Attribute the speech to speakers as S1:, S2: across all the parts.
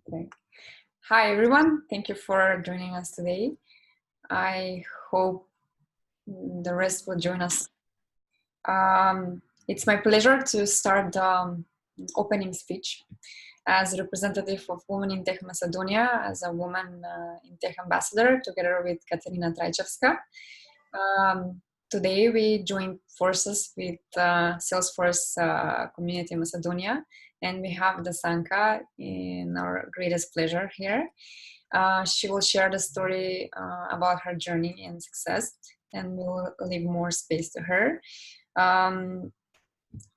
S1: Okay. Hi, everyone. Thank you for joining us today. I hope the rest will join us. It's my pleasure to start the opening speech as a representative of Women in Tech Macedonia, as a woman in Tech ambassador, together with Katerina Trajkova. Today, we joined forces with Salesforce community in Macedonia, and we have Desanka in our greatest pleasure here. She will share the story about her journey and success, and we'll leave more space to her.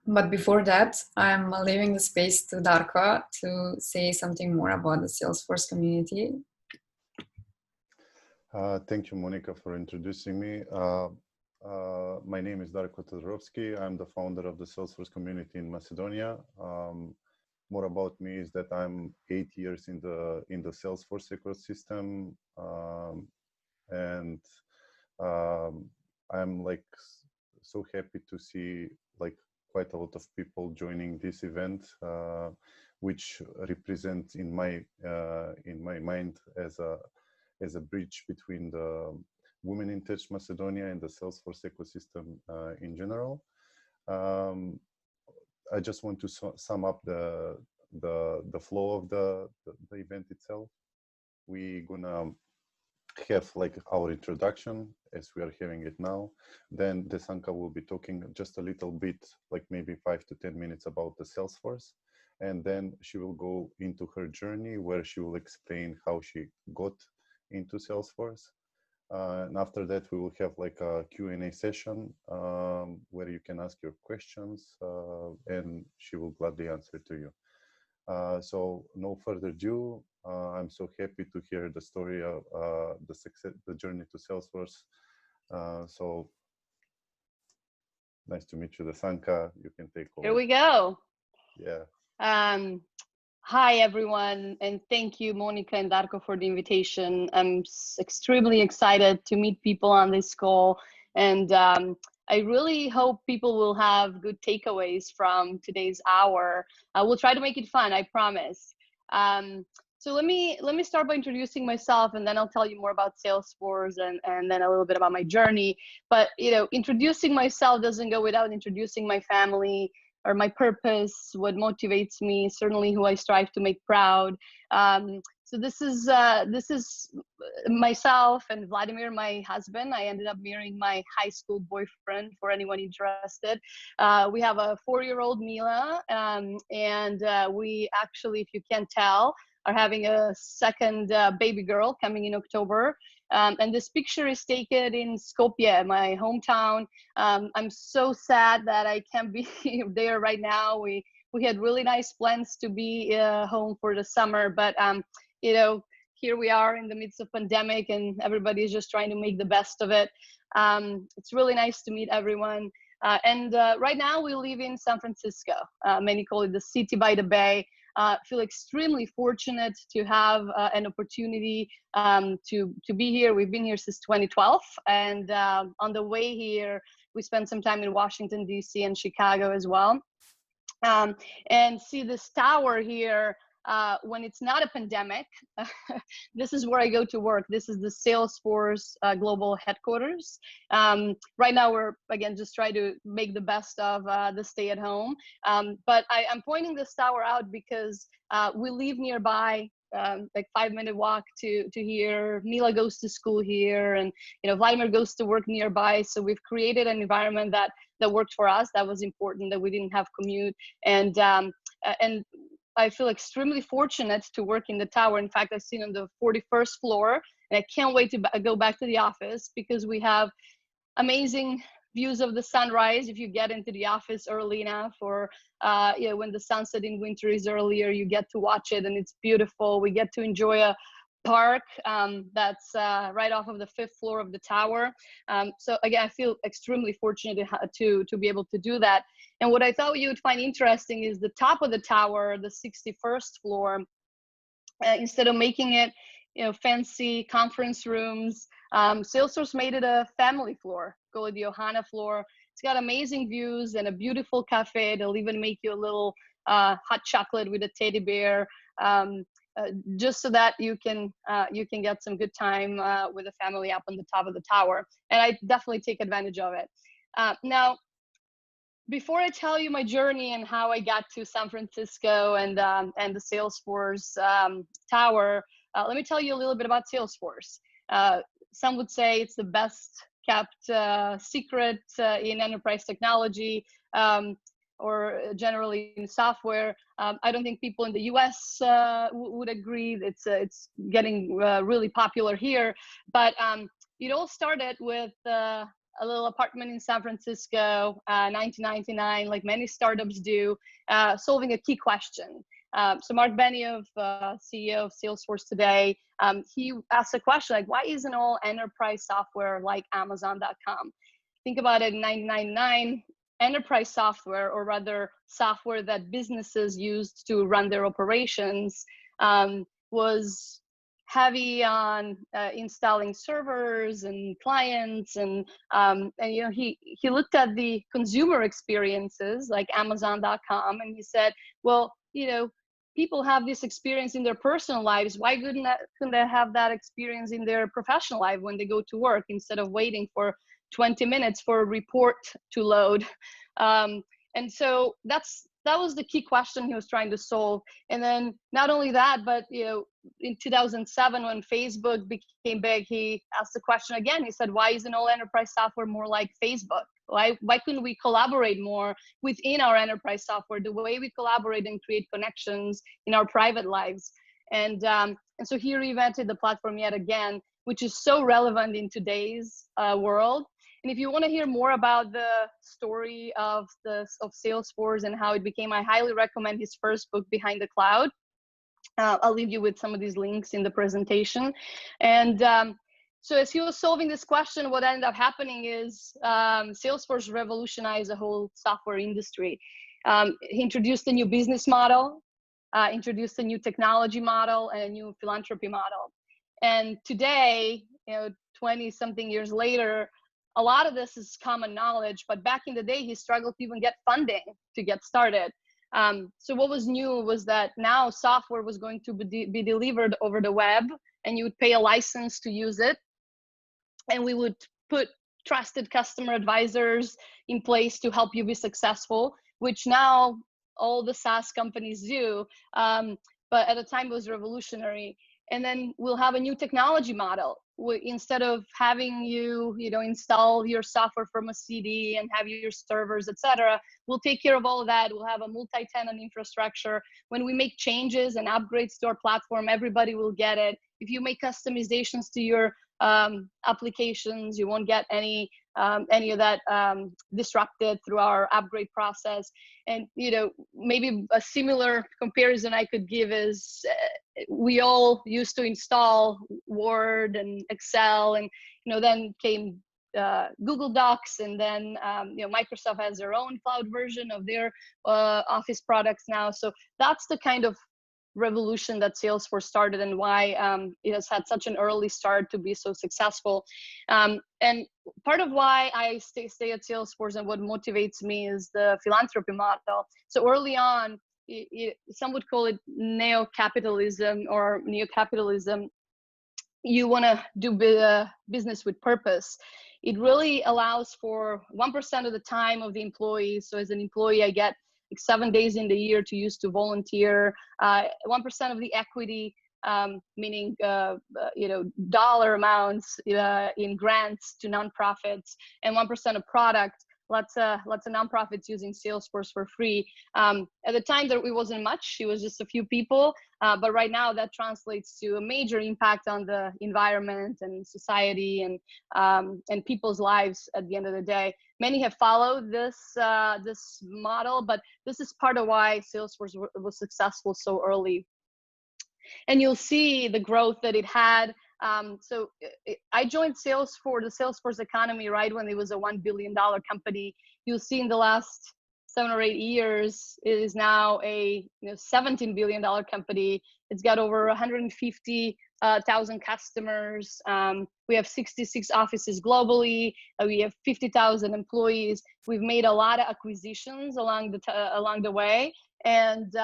S1: But before that, I'm leaving the space to Darko to say something more about the Salesforce community.
S2: Thank you, Monica, for introducing me. My name is Darko Todorowski. I'm the founder of the Salesforce community in Macedonia. More about me is that I'm 8 years in the Salesforce ecosystem, and I'm like so happy to see like quite a lot of people joining this event, which represents in my mind as a bridge between the Women in Tech Macedonia and the Salesforce ecosystem in general. I just want to sum up the flow of the event itself. We're gonna have like our introduction as we are having it now. Then Desanka will be talking just a little bit, like maybe 5 to 10 minutes about the Salesforce. And then she will go into her journey where she will explain how she got into Salesforce. And after that, we will have like a Q&A session where you can ask your questions and she will gladly answer to you. So no further ado, I'm so happy to hear the story of the success, the journey to Salesforce. So nice to meet you, Desanka. You can take over.
S3: Here we go.
S2: Yeah.
S3: Hi, everyone, and thank you, Monica and Darko, for the invitation. I'm extremely excited to meet people on this call, and I really hope people will have good takeaways from today's hour. We'll try to make it fun, I promise. So let me start by introducing myself, and then I'll tell you more about Salesforce and then a little bit about my journey. But introducing myself doesn't go without introducing my family, or my purpose, what motivates me, certainly who I strive to make proud. So this is myself and Vladimir, my husband. I ended up marrying my high school boyfriend, for anyone interested. We have a 4-year-old Mila, and we actually, if you can't tell, are having a second baby girl coming in October. And this picture is taken in Skopje, my hometown. I'm so sad that I can't be there right now. We had really nice plans to be home for the summer, but here we are in the midst of pandemic, and everybody is just trying to make the best of it. It's really nice to meet everyone. And right now we live in San Francisco. Many call it the city by the bay. Feel extremely fortunate to have an opportunity to be here. We've been here since 2012, and on the way here, we spent some time in Washington, D.C. and Chicago as well. And see this tower here, when it's not a pandemic, this is where I go to work. This is the Salesforce global headquarters. Right now, we're, again, just trying to make the best of the stay at home. But I'm pointing this tower out because we live nearby, like 5-minute walk to here. Mila goes to school here, and Vladimir goes to work nearby. So we've created an environment that worked for us. That was important, that we didn't have commute, and I feel extremely fortunate to work in the tower. In fact, I've seen on the 41st floor, and I can't wait to go back to the office because we have amazing views of the sunrise if you get into the office early enough, or when the sunset in winter is earlier, you get to watch it and it's beautiful. We get to enjoy a park that's right off of the 5th floor of the tower. So again, I feel extremely fortunate to be able to do that. And what I thought you would find interesting is the top of the tower, the 61st floor. Instead of making it fancy conference rooms, Salesforce made it a family floor, call it the Ohana floor. It's got amazing views and a beautiful cafe. They'll even make you a little hot chocolate with a teddy bear. just so that you can get some good time with the family up on the top of the tower. And I definitely take advantage of it. Now, before I tell you my journey and how I got to San Francisco and the Salesforce tower, let me tell you a little bit about Salesforce. Some would say it's the best kept secret in enterprise technology, or generally in software. I don't think people in the US would agree. It's getting really popular here, but it all started with a little apartment in San Francisco, 1999, like many startups do, solving a key question. So Mark Benioff, CEO of Salesforce today, he asked a question like, why isn't all enterprise software like Amazon.com? Think about it, in 1999, enterprise software, or rather software that businesses used to run their operations, was heavy on installing servers and clients, and you know, he looked at the consumer experiences like Amazon.com, and he said, well, you know, people have this experience in their personal lives. Why couldn't they have that experience in their professional life when they go to work, instead of waiting for 20 minutes for a report to load? And so that was the key question he was trying to solve. And then not only that, but you know, in 2007, when Facebook became big, he asked the question again. He said, why isn't all enterprise software more like Facebook? Why couldn't we collaborate more within our enterprise software, the way we collaborate and create connections in our private lives? And so he reinvented the platform yet again, which is so relevant in today's world. And if you want to hear more about the story of Salesforce and how it became, I highly recommend his first book, Behind the Cloud. I'll leave you with some of these links in the presentation. And so as he was solving this question, what ended up happening is Salesforce revolutionized the whole software industry. He introduced a new business model, introduced a new technology model, and a new philanthropy model. And today, you know, 20-something years later, a lot of this is common knowledge, but back in the day, he struggled to even get funding to get started. So what was new was that now software was going to be delivered over the web, and you would pay a license to use it. And we would put trusted customer advisors in place to help you be successful, which now all the SaaS companies do. But at the time, it was revolutionary. And then we'll have a new technology model. Instead of having you know, install your software from a CD and have your servers, etc., we'll take care of all of that. We'll have a multi-tenant infrastructure. When we make changes and upgrades to our platform, everybody will get it. If you make customizations to your applications, you won't get any of that disrupted through our upgrade process. And you know, maybe a similar comparison I could give is we all used to install Word and Excel, and you know, then came Google Docs, and then you know, Microsoft has their own cloud version of their Office products now. So that's the kind of revolution that Salesforce started, and why it has had such an early start to be so successful. And part of why I stay at Salesforce and what motivates me is the philanthropy model. So early on, some would call it neo-capitalism or neo-capitalism. You want to do business with purpose. It really allows for 1% of the time of the employee. So as an employee, I get like 7 days in the year to use to volunteer, 1% of the equity, meaning you know, dollar amounts in grants to nonprofits, and 1% of product. Lots of nonprofits using Salesforce for free. At the time, there it wasn't much. It was just a few people, but right now that translates to a major impact on the environment and society and people's lives at the end of the day. Many have followed this model, but this is part of why Salesforce was successful so early. And you'll see the growth that it had. So I joined Salesforce, the Salesforce economy, right when it was a $1 billion company. You'll see in the last 7 or 8 years, it is now a $17 billion company. It's got over 150,000 customers. We have 66 offices globally. We have 50,000 employees. We've made a lot of acquisitions along the way, and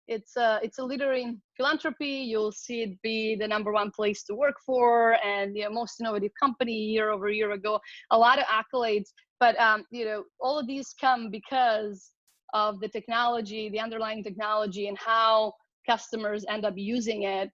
S3: it's a leader in philanthropy. You'll see it be the #1 place to work for, and most innovative company year over year ago. A lot of accolades, but all of these come because of the technology, the underlying technology, and how customers end up using it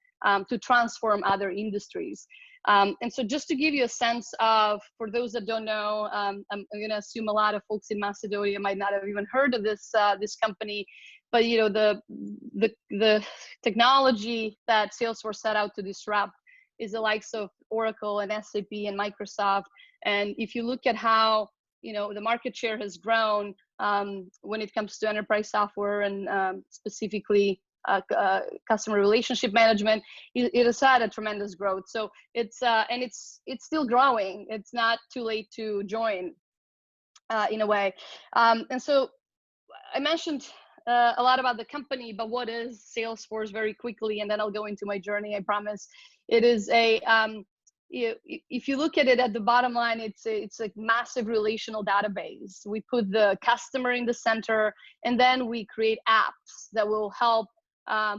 S3: to transform other industries. And so just to give you a sense of, for those that don't know, I'm going to assume a lot of folks in Macedonia might not have even heard of this company, but the technology that Salesforce set out to disrupt is the likes of Oracle and SAP and Microsoft. And if you look at how the market share has grown when it comes to enterprise software and specifically customer relationship management, it has had a tremendous growth. So it's still growing. It's not too late to join in a way. And so I mentioned a lot about the company, but what is Salesforce very quickly, and then I'll go into my journey, I promise. It is if you look at it at the bottom line, it's a massive relational database. We put the customer in the center, and then we create apps that will help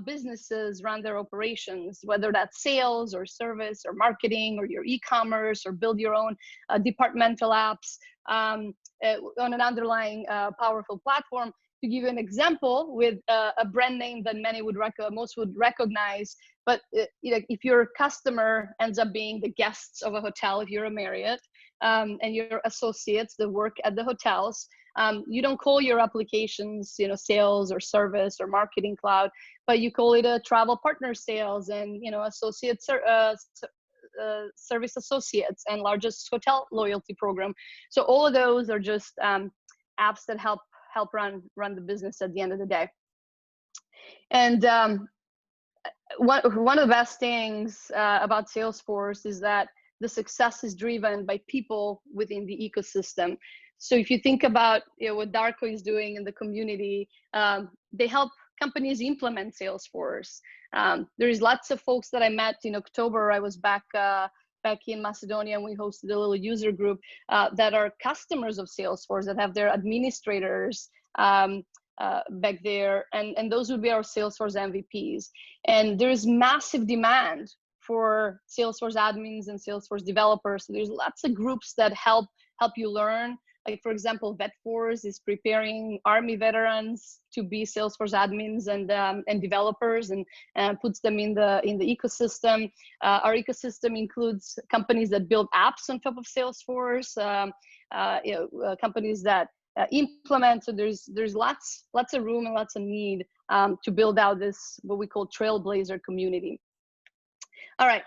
S3: businesses run their operations, whether that's sales or service or marketing or your e-commerce, or build your own departmental apps on an underlying powerful platform. To give you an example with a brand name that most would recognize, but if your customer ends up being the guests of a hotel, if you're a Marriott, and your associates that work at the hotels, you don't call your applications, sales or service or marketing cloud, but you call it a travel partner sales and, associate service associates and largest hotel loyalty program. So all of those are just apps that help run the business at the end of the day. And one of the best things about Salesforce is that the success is driven by people within the ecosystem. So if you think about what Darko is doing in the community, they help companies implement Salesforce. There is lots of folks that I met in October. I was back in Macedonia, and we hosted a little user group that are customers of Salesforce, that have their administrators back there, and those would be our Salesforce MVPs. And there's massive demand for Salesforce admins and Salesforce developers. So there's lots of groups that help you learn. Like, for example, VetForce is preparing Army veterans to be Salesforce admins and developers, and puts them in the ecosystem. Our ecosystem includes companies that build apps on top of Salesforce, companies that implement. So there's lots of room and lots of need to build out this, what we call trailblazer community. All right,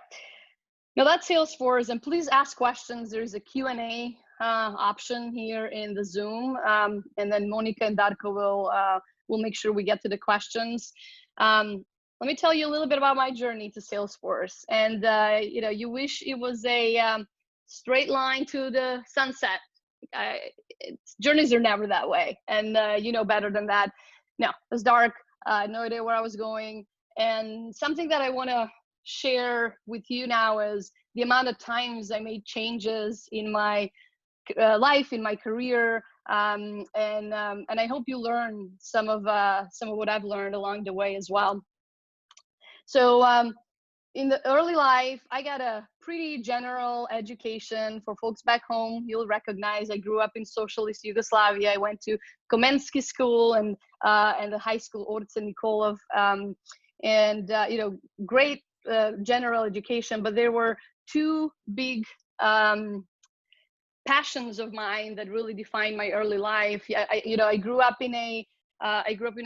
S3: now that's Salesforce, and please ask questions. There's a Q&A option here in the Zoom, and then Monica and Darko will make sure we get to the questions. Let me tell you a little bit about my journey to Salesforce. And you wish it was a straight line to the sunset. Journeys are never that way, and you know better than that. No, it was dark. I had no idea where I was going. And something that I want to share with you now is the amount of times I made changes in my life, in my career, and I hope you learn some of what I've learned along the way as well. So in the early life, I got a pretty general education. For folks back home, you'll recognize I grew up in socialist Yugoslavia. I went to Komensky School and the high school Orce Nikolov, and great general education. But there were two big passions of mine that really defined my early life. I grew up in a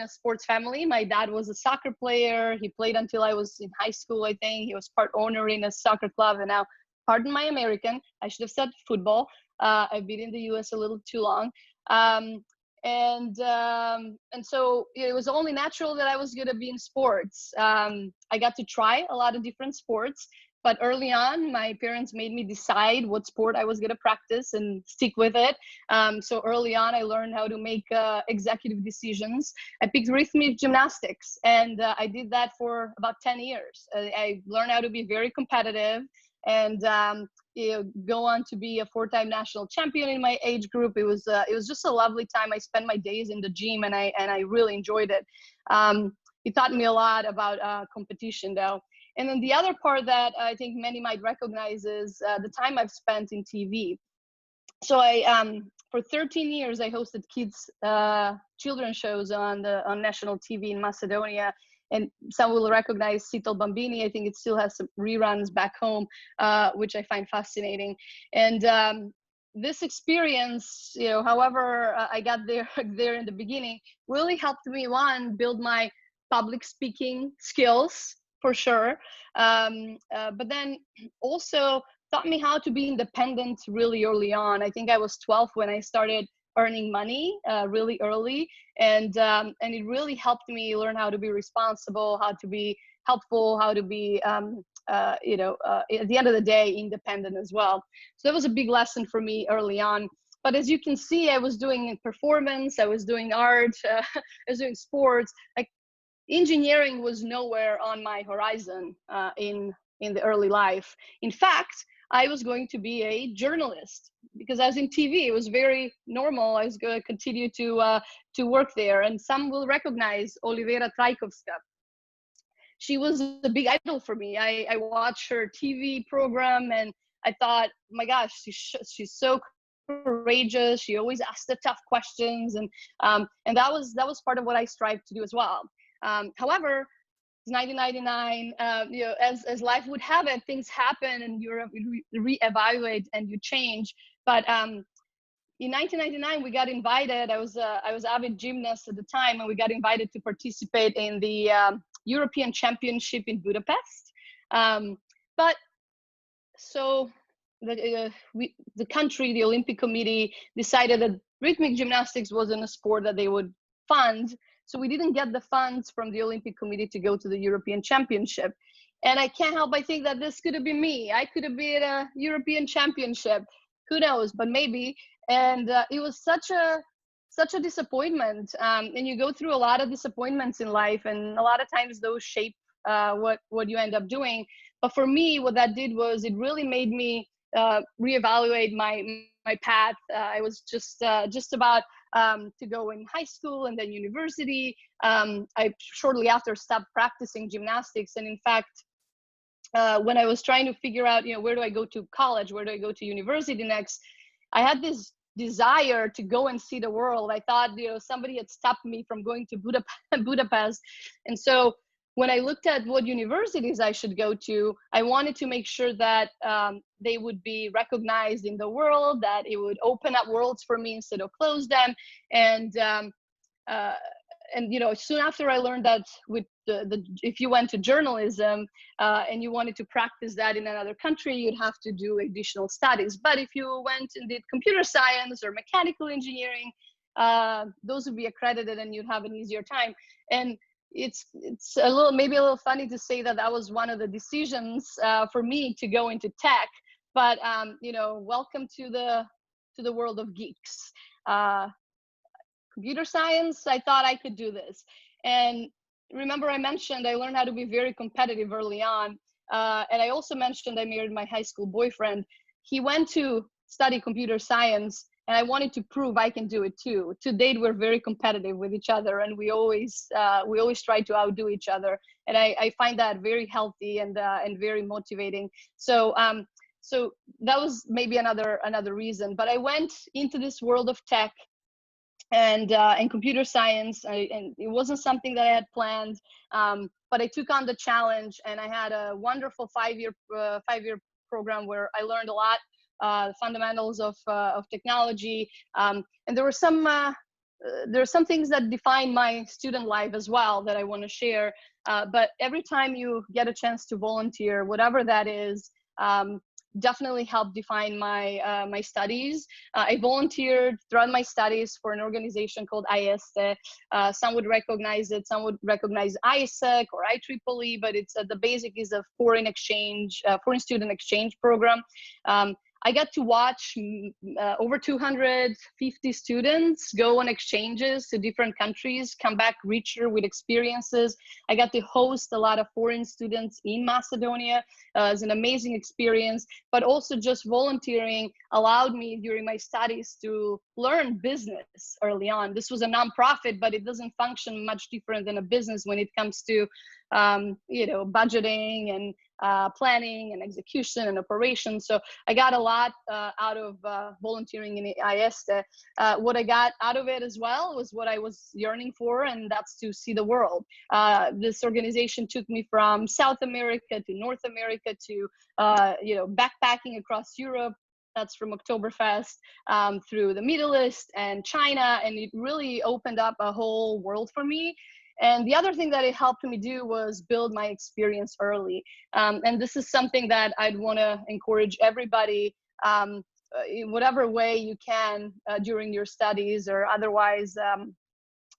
S3: sports family. My dad was a soccer player. He played until I was in high school, I think. He was part owner in a soccer club. And now, pardon my American, I should have said football. I've been in the US a little too long. And so it was only natural that I was going to be in sports. I got to try a lot of different sports. But early on, my parents made me decide what sport I was going to practice and stick with it. So early on, I learned how to make executive decisions. I picked rhythmic gymnastics, and I did that for about 10 years. I learned how to be very competitive and go on to be a 4-time national champion in my age group. It was just a lovely time. I spent my days in the gym, and I really enjoyed it. It taught me a lot about competition, though. And then the other part that I think many might recognize is the time I've spent in TV. So for 13 years, I hosted kids children shows on national TV in Macedonia. And some will recognize Citel Bambini. I think it still has some reruns back home, which I find fascinating. And this experience, however I got there in the beginning, really helped me, one, build my public speaking skills, for sure. But then also taught me how to be independent really early on. I think I was 12 when I started earning money really early, and it really helped me learn how to be responsible, how to be helpful, how to be at the end of the day independent as well. So that was a big lesson for me early on. But as you can see, I was doing performance, I was doing art, I was doing sports. Like, engineering was nowhere on my horizon in the early life. In fact, I was going to be a journalist because I was in TV. It was very normal. I was going to continue to work there. And some will recognize Olivera Trajkovska. She was a big idol for me. I watched her TV program and I thought, oh my gosh, she's so courageous. She always asked the tough questions, and that was part of what I strive to do as well. However, it's 1999. As life would have it, things happen, and you reevaluate and you change. But in 1999, we got invited. I was avid gymnast at the time, and we got invited to participate in the European Championship in Budapest. But so the country, the Olympic Committee, decided that rhythmic gymnastics wasn't a sport that they would fund. So we didn't get the funds from the Olympic Committee to go to the European Championship. And I can't help but think that this could have been me. I could have been a European Championship. Who knows, but maybe. And it was such a disappointment. And you go through a lot of disappointments in life, and a lot of times those shape what you end up doing. But for me, what that did was it really made me reevaluate my path. I was just about to go in high school and then university. I shortly after stopped practicing gymnastics, and in fact, when I was trying to figure out, where do I go to college, where do I go to university next, I had this desire to go and see the world. I thought, somebody had stopped me from going to Budapest. And so when I looked at what universities I should go to, I wanted to make sure that they would be recognized in the world, that it would open up worlds for me instead of close them. And soon after I learned that with if you went to journalism and you wanted to practice that in another country, you'd have to do additional studies. But if you went and did computer science or mechanical engineering, those would be accredited and you'd have an easier time. And it's maybe a little funny to say that that was one of the decisions for me to go into tech. But welcome to the world of geeks. Computer science, I thought I could do this. And remember I mentioned I learned how to be very competitive early on. And I also mentioned I married my high school boyfriend. He went to study computer science, and I wanted to prove I can do it too. To date, we're very competitive with each other, and we always try to outdo each other. And I find that very healthy and very motivating. So that was maybe another reason. But I went into this world of tech and computer science, and it wasn't something that I had planned, but I took on the challenge, and I had a wonderful five-year program where I learned a lot, the fundamentals of technology, and there are some things that define my student life as well that I want to share. But every time you get a chance to volunteer, whatever that is, definitely helped define my studies. I volunteered throughout my studies for an organization called IAAS. Some would recognize it, some would recognize ISEC or IEEE, but it's the basic is a foreign student exchange program. I got to watch over 250 students go on exchanges to different countries, come back richer with experiences. I got to host a lot of foreign students in Macedonia. It was an amazing experience, but also just volunteering allowed me during my studies to learn business early on. This was a nonprofit, but it doesn't function much different than a business when it comes to, you know, budgeting and planning and execution and operations. So I got a lot out of volunteering in IAAS. What I got out of it as well was what I was yearning for, and that's to see the world. This organization took me from South America to North America to, you know, backpacking across Europe. That's from Oktoberfest, through the Middle East and China, and it really opened up a whole world for me. And the other thing that it helped me do was build my experience early. And this is something that I'd want to encourage everybody, in whatever way you can during your studies or otherwise,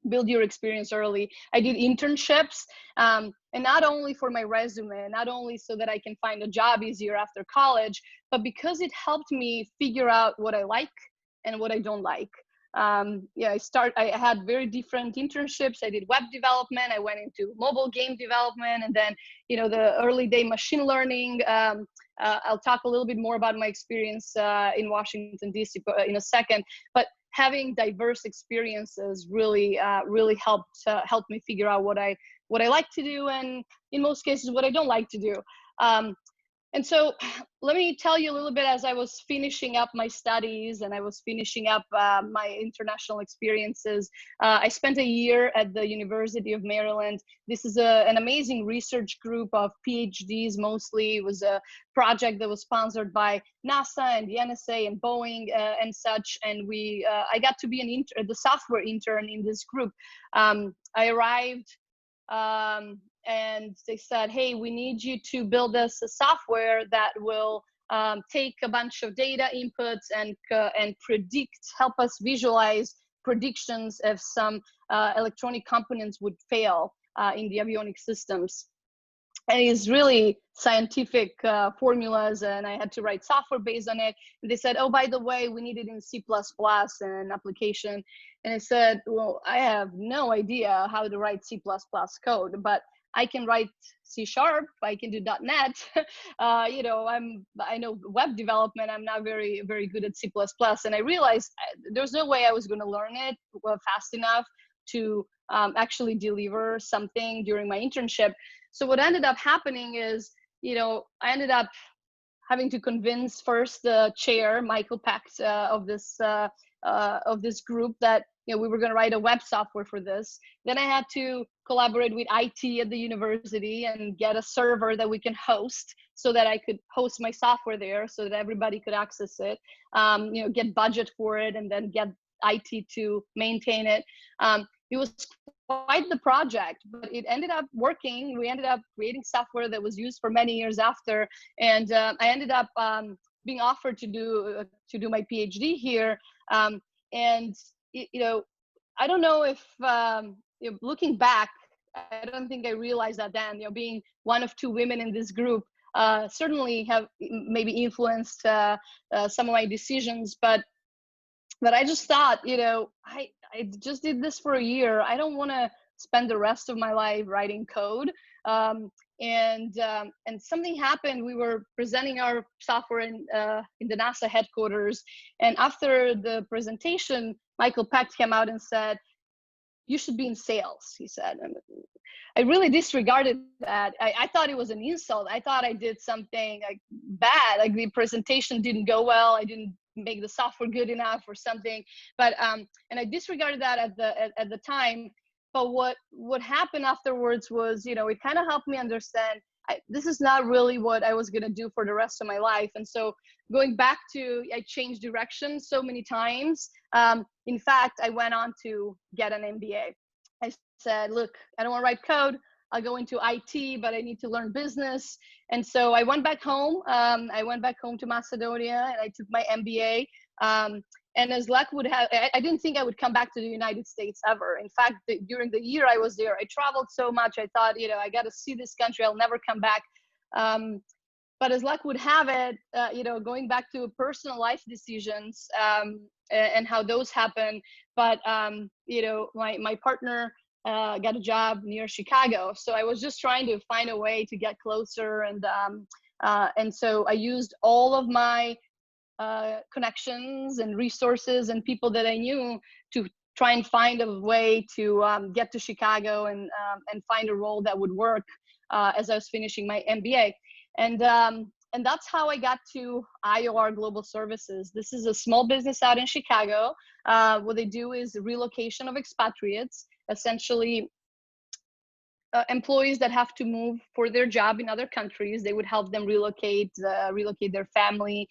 S3: build your experience early. I did internships, and not only for my resume, not only so that I can find a job easier after college, but because it helped me figure out what I like and what I don't like. Yeah, I had very different internships. I did web development. I went into mobile game development, and then, you know, the early day machine learning. I'll talk a little bit more about my experience in Washington, D.C. in a second, but having diverse experiences really helped me figure out what I like to do, and in most cases what I don't like to do. And so let me tell you a little bit, as I was finishing up my studies and I was finishing up my international experiences. I spent a year at the University of Maryland. This is an amazing research group of PhDs mostly. It was a project that was sponsored by NASA and the NSA and Boeing and such. And I got to be the software intern in this group. I arrived, and they said, hey, we need you to build us a software that will take a bunch of data inputs and help us visualize predictions if some electronic components would fail in the avionic systems. And it's really scientific formulas, and I had to write software based on it. And they said, oh, by the way, we need it in C++ and application. And I said, well, I have no idea how to write C++ code, but I can write C#, I can do .NET. You know, I know web development. I'm not very, very good at C++. And I realized there's no way I was going to learn it fast enough to actually deliver something during my internship. So what ended up happening is, you know, I ended up having to convince first the chair, Michael Pecht, of this group, that, you know, we were going to write a web software for this. Then I had to collaborate with IT at the university and get a server that we can host so that I could host my software there so that everybody could access it, you know, get budget for it, and then get IT to maintain it. It was quite the project, but it ended up working. We ended up creating software that was used for many years after, and I ended up being offered to do my PhD here. And you know, I don't know if you know, looking back, I don't think I realized that then. You know, being one of two women in this group certainly have maybe influenced some of my decisions, but I just thought, you know, I just did this for a year. I don't want to spend the rest of my life writing code. And something happened. We were presenting our software in the NASA headquarters, and after the presentation, Michael Pecht came out and said, "You should be in sales," he said. And I really disregarded that. I thought it was an insult. I thought I did something like bad, like the presentation didn't go well. I didn't make the software good enough or something. But and I disregarded that at the time. But what happened afterwards was, you know, it kind of helped me understand this is not really what I was going to do for the rest of my life. And so going back to, I changed direction so many times. In fact, I went on to get an MBA. I said, look, I don't want to write code. I'll go into IT, but I need to learn business. And so I went back home. I went back home to Macedonia, and I took my MBA. And as luck would have, I didn't think I would come back to the United States ever. In fact, during the year I was there, I traveled so much. I thought, you know, I got to see this country. I'll never come back. But as luck would have it, you know, going back to personal life decisions and how those happen. But, you know, my partner got a job near Chicago. So I was just trying to find a way to get closer. And so I used all of my connections and resources and people that I knew to try and find a way to get to Chicago and find a role that would work as I was finishing my MBA. And that's how I got to IOR Global Services. This is a small business out in Chicago. What they do is relocation of expatriates, essentially employees that have to move for their job in other countries. They would help them relocate their family,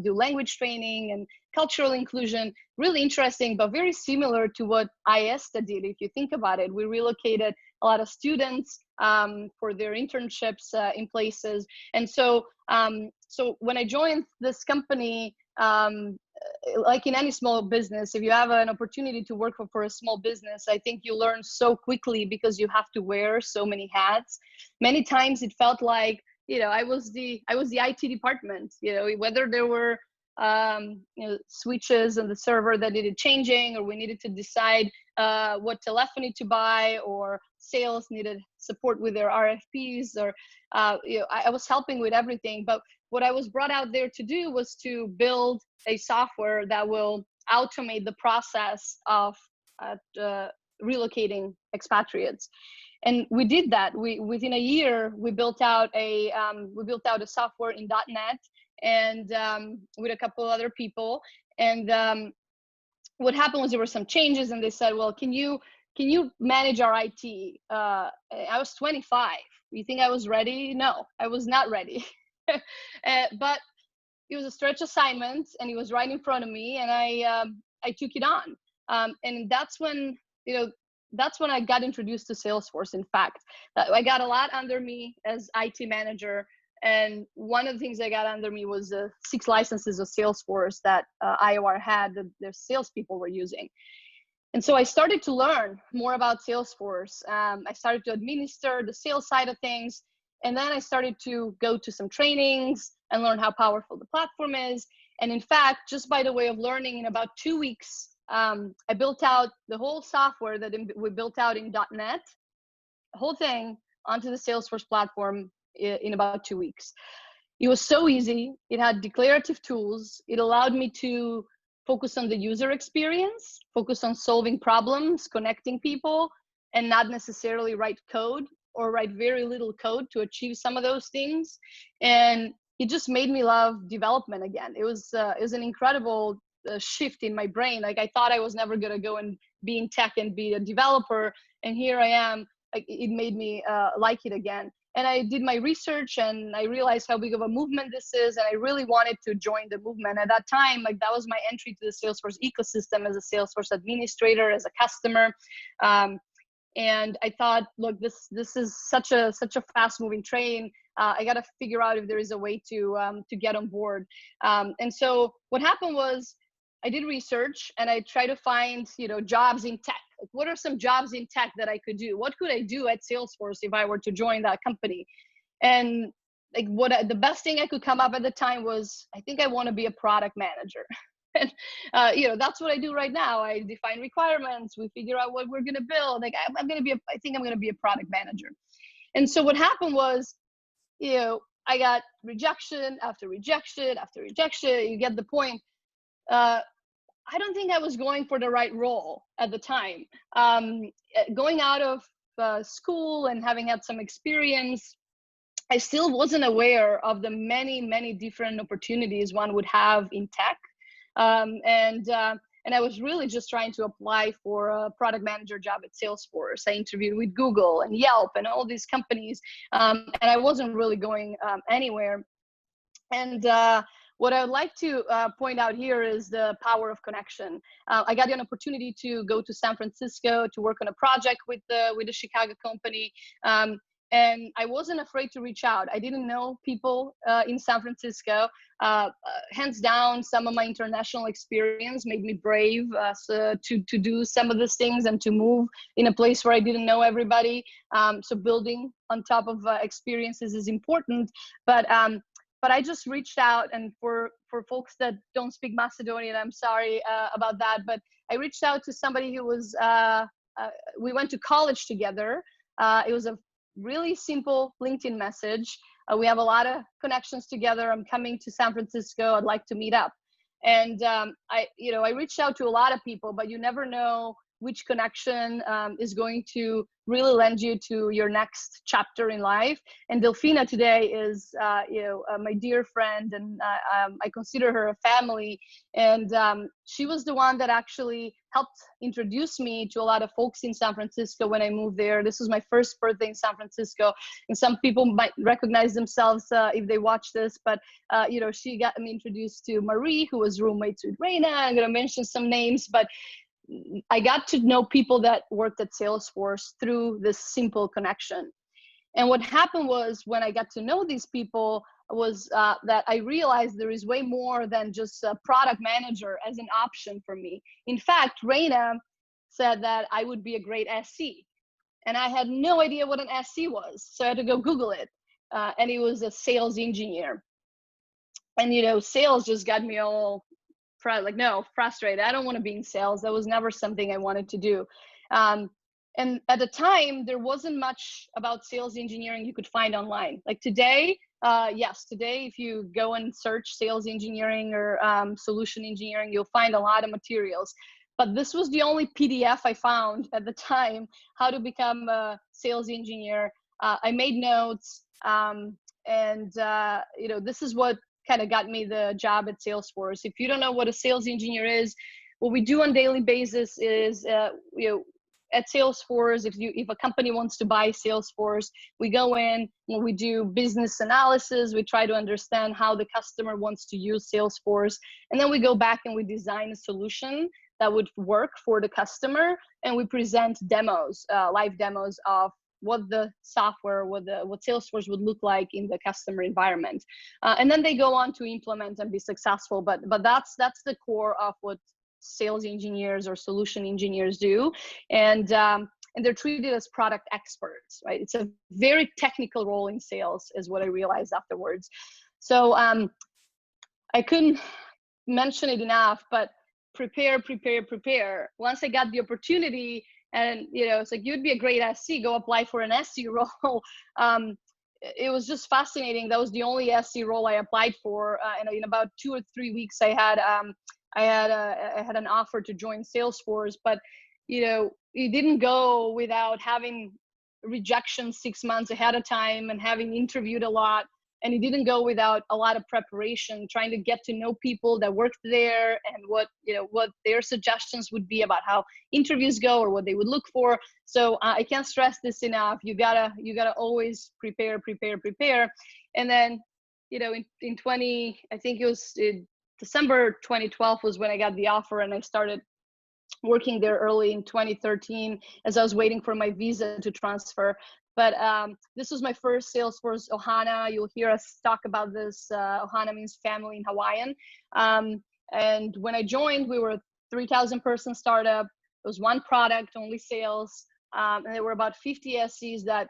S3: do language training and cultural inclusion. Really interesting, but very similar to what IAAS did. If you think about it, we relocated a lot of students for their internships in places. And so when I joined this company, like in any small business, if you have an opportunity to work for a small business, I think you learn so quickly because you have to wear so many hats. Many times it felt like, I was the IT department, whether there were switches on the server that needed changing, or we needed to decide what telephony to buy, or sales needed support with their RFPs, or I was helping with everything. But what I was brought out there to do was to build a software that will automate the process of relocating expatriates. And we did that. Within a year, we built out a software in .NET and with a couple other people. And what happened was there were some changes, and they said, "Well, can you manage our IT?" I was 25. You think I was ready? No, I was not ready. But it was a stretch assignment, and it was right in front of me, and I took it on. And that's when I got introduced to Salesforce. In fact, I got a lot under me as IT manager, and one of the things I got under me was the 6 licenses of Salesforce that IOR had that their salespeople were using. And so I started to learn more about Salesforce. I started to administer the sales side of things. And then I started to go to some trainings and learn how powerful the platform is. And in fact, just by the way of learning, in about 2 weeks, I built out the whole software that we built out in .NET, the whole thing onto the Salesforce platform in about 2 weeks. It was so easy. It had declarative tools. It allowed me to focus on the user experience, focus on solving problems, connecting people, and not necessarily write code or write very little code to achieve some of those things. And it just made me love development again. It was an incredible shift in my brain. Like, I thought I was never going to go and be in tech and be a developer. And here I am. Like, it made me like it again. And I did my research, and I realized how big of a movement this is. And I really wanted to join the movement. At that time, like, that was my entry to the Salesforce ecosystem as a Salesforce administrator, as a customer. And I thought, look, this is such a fast moving train. I got to figure out if there is a way to get on board. And so what happened was, I did research, and I tried to find, jobs in tech. Like, what are some jobs in tech that I could do? What could I do at Salesforce if I were to join that company? And like, the best thing I could come up at the time was, I think I want to be a product manager. And that's what I do right now. I define requirements. We figure out what we're going to build. Like, I think I'm going to be a product manager. And so what happened was, I got rejection after rejection after rejection. You get the point. I don't think I was going for the right role at the time. Going out of school and having had some experience, I still wasn't aware of the many, many different opportunities one would have in tech. And I was really just trying to apply for a product manager job at Salesforce. I interviewed with Google and Yelp and all these companies, and I wasn't really going anywhere. And what I would like to point out here is the power of connection. I got an opportunity to go to San Francisco to work on a project with the Chicago company. And I wasn't afraid to reach out. I didn't know people in San Francisco. Hands down, some of my international experience made me brave to do some of these things and to move in a place where I didn't know everybody. So building on top of experiences is important. But I just reached out, and for folks that don't speak Macedonian, I'm sorry about that. But I reached out to somebody who was, we went to college together. It was a really simple LinkedIn message. We have a lot of connections together. I'm coming to San Francisco. I'd like to meet up. And I reached out to a lot of people, but you never know which connection is going to really lend you to your next chapter in life. And Delfina today is, my dear friend, and I consider her a family. And she was the one that actually helped introduce me to a lot of folks in San Francisco when I moved there. This was my first birthday in San Francisco, and some people might recognize themselves if they watch this. But she got me introduced to Marie, who was roommates with Reina. I'm going to mention some names, but I got to know people that worked at Salesforce through this simple connection. And what happened was, when I got to know these people, was that I realized there is way more than just a product manager as an option for me. In fact, Reina said that I would be a great SC. And I had no idea what an SC was. So I had to go Google it. And it was a sales engineer. And, sales just got me all frustrated. I don't want to be in sales. That was never something I wanted to do. And at the time, there wasn't much about sales engineering you could find online. Like today, today, if you go and search sales engineering or solution engineering, you'll find a lot of materials. But this was the only PDF I found at the time, how to become a sales engineer. I made notes, this is what kind of got me the job at Salesforce. If you don't know what a sales engineer is, what we do on a daily basis is, at Salesforce, if a company wants to buy Salesforce, we go in and we do business analysis. We try to understand how the customer wants to use Salesforce. And then we go back and we design a solution that would work for the customer. And we present demos, live demos of what the software, what Salesforce would look like in the customer environment. And then they go on to implement and be successful. But that's the core of what sales engineers or solution engineers do. And they're treated as product experts, right? It's a very technical role in sales, is what I realized afterwards. So I couldn't mention it enough, but prepare. Once I got the opportunity, and it's like, you'd be a great SC, go apply for an SC role. It was just fascinating. That was the only SC role I applied for. And in about 2 or 3 weeks, I had an offer to join Salesforce, but it didn't go without having rejection 6 months ahead of time and having interviewed a lot. And it didn't go without a lot of preparation, trying to get to know people that worked there and what their suggestions would be about how interviews go or what they would look for. So I can't stress this enough. You gotta always prepare. And then, in December 2012 was when I got the offer, and I started working there early in 2013 as I was waiting for my visa to transfer. But this was my first Salesforce Ohana. You'll hear us talk about this. Ohana means family in Hawaiian. And when I joined, we were a 3,000 person startup. It was one product, only sales. And there were about 50 SCs that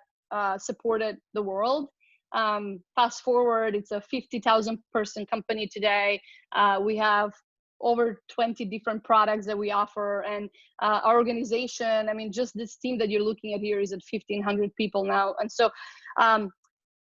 S3: supported the world. Fast forward, it's a 50,000 person company today. We have over 20 different products that we offer, and our organization, just this team that you're looking at here is at 1,500 people now. And so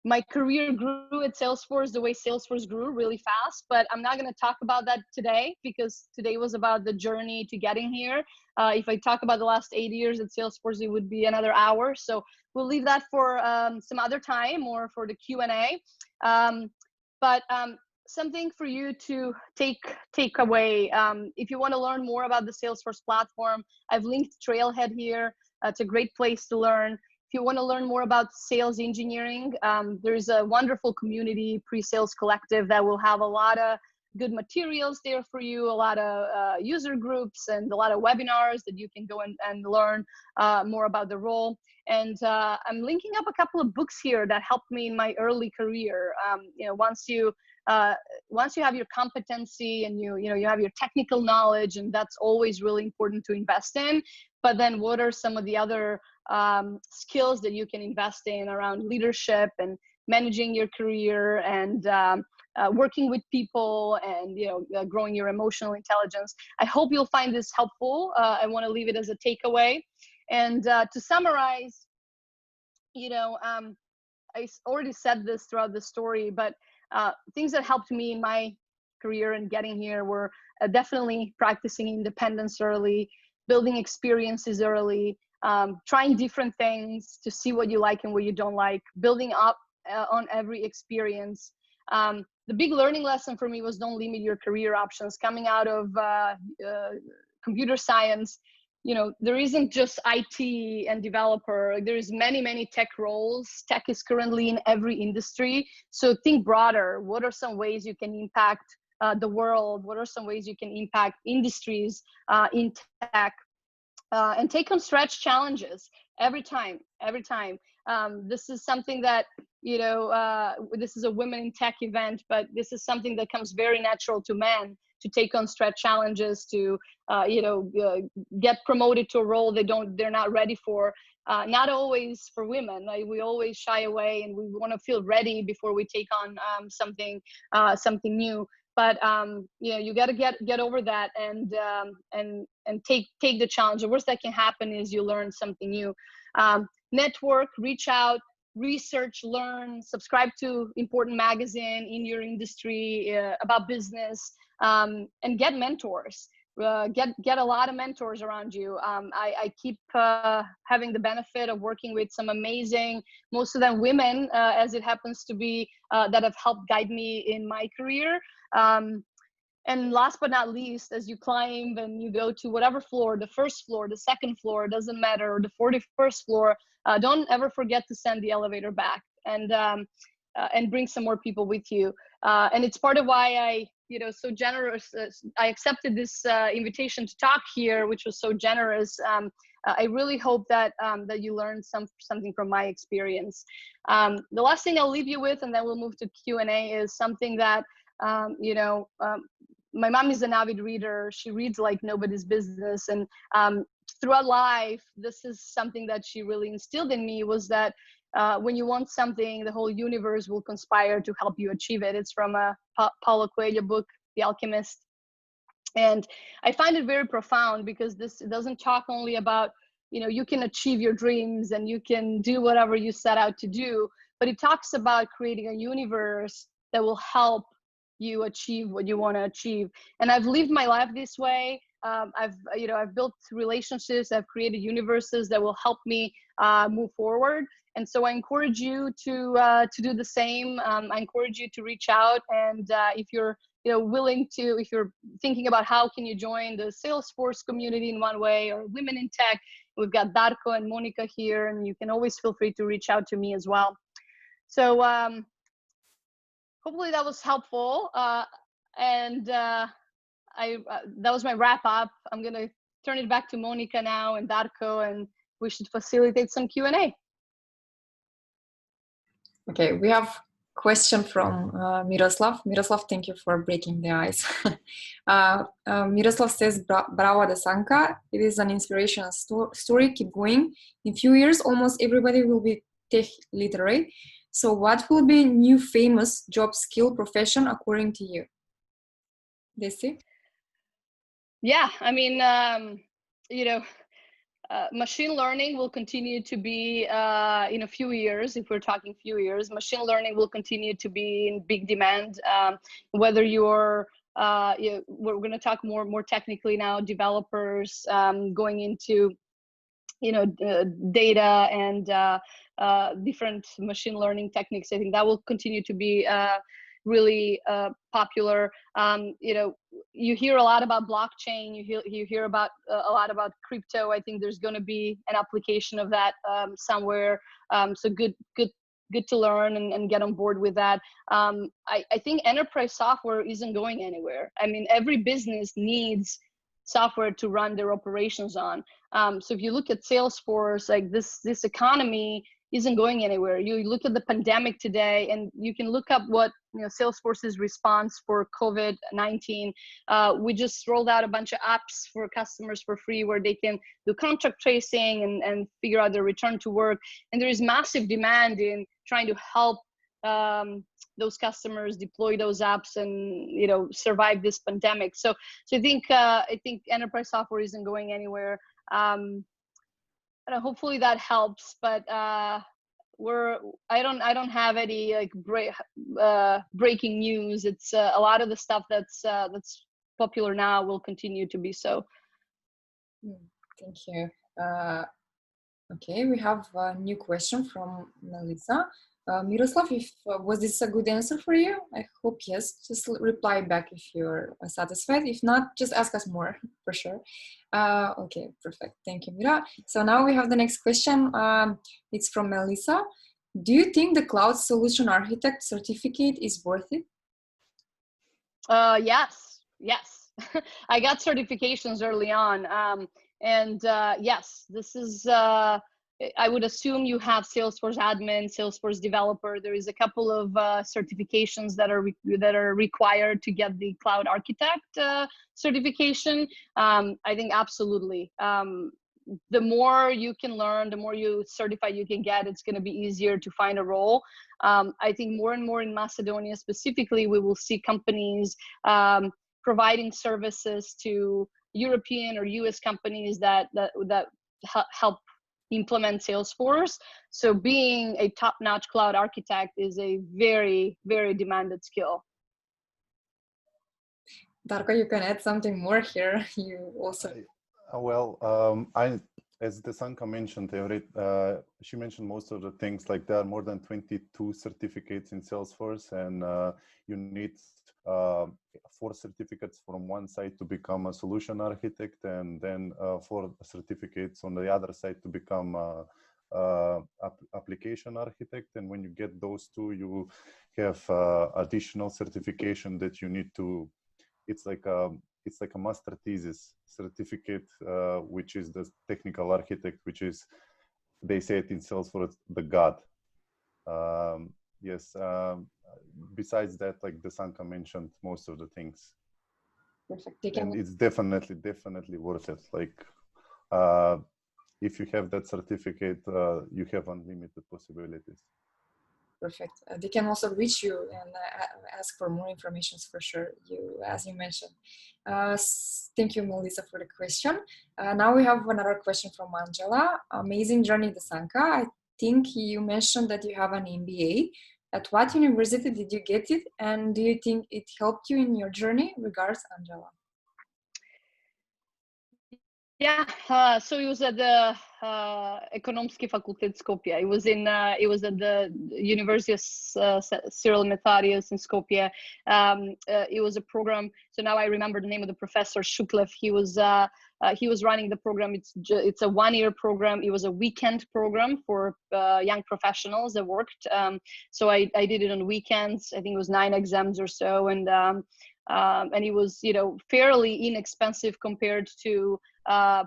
S3: my career grew at Salesforce the way Salesforce grew, really fast, but I'm not going to talk about that today, because today was about the journey to getting here. If I talk about the last 8 years at Salesforce, it would be another hour. So we'll leave that for some other time, or for the Q&A. But something for you to take away. If you want to learn more about the Salesforce platform, I've linked Trailhead here. It's a great place to learn. If you want to learn more about sales engineering, there's a wonderful community, Pre-Sales Collective, that will have a lot of good materials there for you, a lot of user groups, and a lot of webinars that you can go and learn more about the role. And I'm linking up a couple of books here that helped me in my early career. Once you have your competency and you have your technical knowledge, and that's always really important to invest in. But then what are some of the other skills that you can invest in around leadership and managing your career, and working with people, and growing your emotional intelligence? I hope you'll find this helpful. I want to leave it as a takeaway. And to summarize, I already said this throughout the story, but things that helped me in my career and getting here were definitely practicing independence early, building experiences early, trying different things to see what you like and what you don't like, building up on every experience. The big learning lesson for me was don't limit your career options. Coming out of computer science, there isn't just IT and developer. There's many tech roles. Tech is currently in every industry. So think broader. What are some ways you can impact the world? What are some ways you can impact industries in tech? And take on stretch challenges every time. This is something that, this is a women in tech event, but this is something that comes very natural to men, to take on stretch challenges, to get promoted to a role they're not ready for. Not always for women. We always shy away, and we want to feel ready before we take on something new. But you got to get over that and take the challenge. The worst that can happen is you learn something new. Network, reach out, research, learn, subscribe to important magazine in your industry about business, and get mentors. Get a lot of mentors around you. I keep having the benefit of working with some amazing, most of them women, as it happens to be, that have helped guide me in my career. And last but not least, as you climb and you go to whatever floor, the first floor, the second floor, doesn't matter, the 41st floor, don't ever forget to send the elevator back and bring some more people with you. And it's part of why I, so generous. I accepted this invitation to talk here, which was so generous. I really hope that that you learned something from my experience. The last thing I'll leave you with, and then we'll move to Q&A, is something that my mom is an avid reader. She reads like nobody's business. And throughout life, this is something that she really instilled in me, was that when you want something, the whole universe will conspire to help you achieve it. It's from a Paulo Coelho book, The Alchemist. And I find it very profound, because this doesn't talk only about, you can achieve your dreams and you can do whatever you set out to do, but it talks about creating a universe that will help you achieve what you want to achieve. And I've lived my life this way. I've built relationships, I've created universes that will help me move forward. And so I encourage you to do the same. I encourage you to reach out, and if you're willing to, if you're thinking about how can you join the Salesforce community in one way, or women in tech, we've got Darko and Monica here, and you can always feel free to reach out to me as well. So hopefully that was helpful, and that was my wrap up. I'm gonna turn it back to Monica now and Darko, and we should facilitate some Q&A.
S1: Okay, we have question from Miroslav. Miroslav, thank you for breaking the ice. Miroslav says, "Bravo, Desanka. It is an inspirational story. Keep going. In few years, almost everybody will be tech literate. So what will be new famous job skill profession according to you?" Desi?
S3: Yeah, I mean, machine learning will continue to be, in a few years, if we're talking few years, machine learning will continue to be in big demand. Whether you're, we're going to talk more technically now, developers going into, data and different machine learning techniques. I think that will continue to be really popular. You hear a lot about blockchain. You hear about a lot about crypto. I think there's going to be an application of that somewhere. So good to learn and get on board with that. I think enterprise software isn't going anywhere. I mean, every business needs software to run their operations on. So if you look at Salesforce, like this economy isn't going anywhere. You look at the pandemic today, and you can look up what Salesforce's response for COVID-19. We just rolled out a bunch of apps for customers for free, where they can do contact tracing and figure out their return to work. And there is massive demand in trying to help those customers deploy those apps and survive this pandemic. So I think enterprise software isn't going anywhere. Hopefully that helps, but I don't have any like breaking news. It's a lot of the stuff that's popular now will continue to be so.
S1: Thank you. Okay, we have a new question from Melissa. Miroslav, if was this a good answer for you? I hope yes. Just reply back if you're satisfied. If not, just ask us more for sure. Okay, perfect. Thank you, Mira. So now we have the next question. It's from Melissa. Do you think the Cloud Solution Architect certificate is worth it?
S3: Yes. I got certifications early on. Yes, this is, I would assume you have Salesforce admin, Salesforce developer. There is a couple of certifications that are required to get the cloud architect certification. I think absolutely. The more you can learn, the more you certify you can get, it's going to be easier to find a role. I think more and more in Macedonia specifically, we will see companies providing services to European or US companies that help implement Salesforce. So being a top-notch cloud architect is a very, very demanded skill.
S1: Darko, you can add something more here. You also...
S2: As Desanka mentioned, she mentioned most of the things. Like there are more than 22 certificates in Salesforce, and you need 4 certificates from one side to become a solution architect, and then 4 certificates on the other side to become application architect. And when you get those 2, you have additional certification that you need to. It's like a master thesis certificate, which is the technical architect, which is, they say it in Salesforce, the God. Yes. Besides that, like Desanka mentioned, most of the things.
S1: Perfect.
S2: And it's definitely worth it. Like, if you have that certificate, you have unlimited possibilities.
S1: Perfect. They can also reach you and ask for more information for sure, as you mentioned. Thank you, Melissa, for the question. Now we have another question from Angela. Amazing journey, Desanka. I think you mentioned that you have an MBA. At what university did you get it? And do you think it helped you in your journey? Regards, Angela.
S3: Yeah, so it was at the Ekonomski Fakultet Skopje. It was at the University of Cyril Methodius in Skopje. It was a program. So now I remember the name of the professor, Shuklev. He was running the program. It's a 1-year program. It was a weekend program for young professionals that worked. So I did it on weekends. I think it was 9 exams or so, and it was fairly inexpensive compared to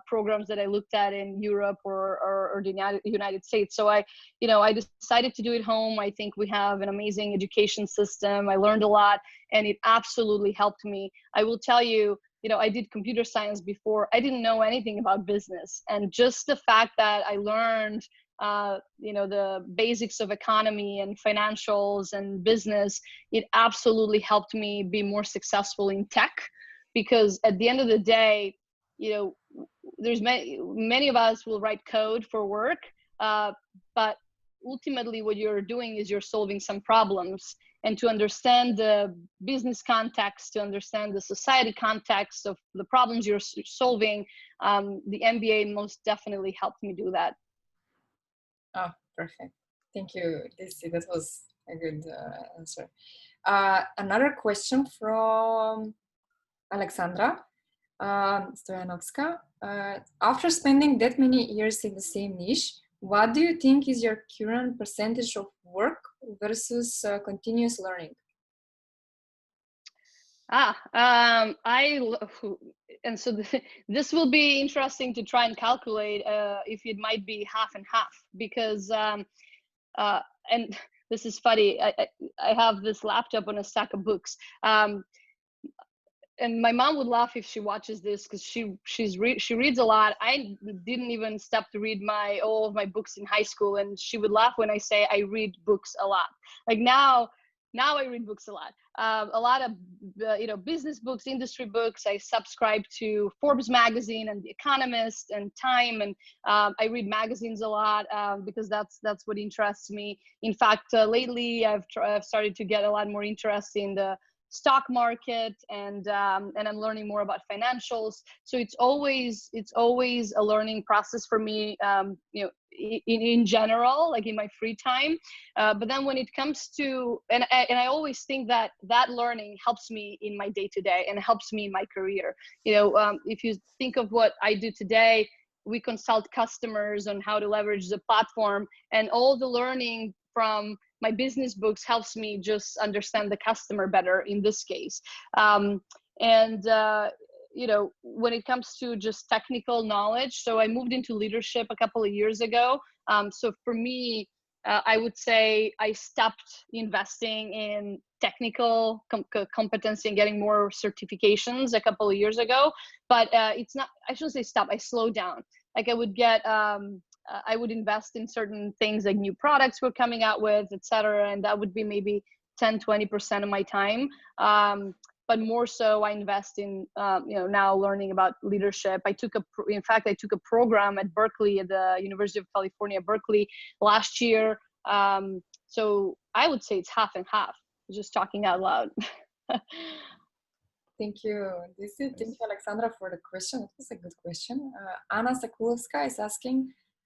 S3: programs that I looked at in Europe or the United States. So I decided to do it home. I think we have an amazing education system. I learned a lot, and it absolutely helped me. I will tell you, I did computer science before. I didn't know anything about business, and just the fact that I learned the basics of economy and financials and business, it absolutely helped me be more successful in tech. Because at the end of the day, there's many of us will write code for work, but ultimately what you're doing is you're solving some problems. And to understand the business context, to understand the society context of the problems you're solving, the MBA most definitely helped me do that.
S1: Oh, perfect. Thank you, Desi. That was a good answer. Another question from Alexandra Stoyanovska. After spending that many years in the same niche, what do you think is your current percentage of work versus continuous learning?
S3: And so this will be interesting to try and calculate if it might be half and half, because and this is funny. I have this laptop on a stack of books. And my mom would laugh if she watches this, because she reads a lot. I didn't even stop to read all of my books in high school, and she would laugh when I say I read books a lot. Like now, now I read books a lot of business books, industry books. I subscribe to Forbes magazine and The Economist and Time, and I read magazines a lot because that's what interests me. In fact, lately I've started to get a lot more interest in the stock market, and I'm learning more about financials. So it's always a learning process for me, in general, like in my free time. But then when it comes to, and I always think that learning helps me in my day to day and helps me in my career. If you think of what I do today, we consult customers on how to leverage the platform, and all the learning from my business books helps me just understand the customer better in this case. When it comes to just technical knowledge, so I moved into leadership a couple of years ago. So for me, I would say I stopped investing in technical competency and getting more certifications a couple of years ago. But it's not, I shouldn't say stop, I slowed down. Like I would invest in certain things, like new products we're coming out with, etc. And that would be maybe 10-20% of my time. But more so I invest in, now learning about leadership. I took a program at Berkeley, at the University of California, Berkeley last year. So I would say it's half and half, just talking out loud.
S1: Thank you. Thank you, Alexandra, for the question. It was a good question. Anna Sakulowska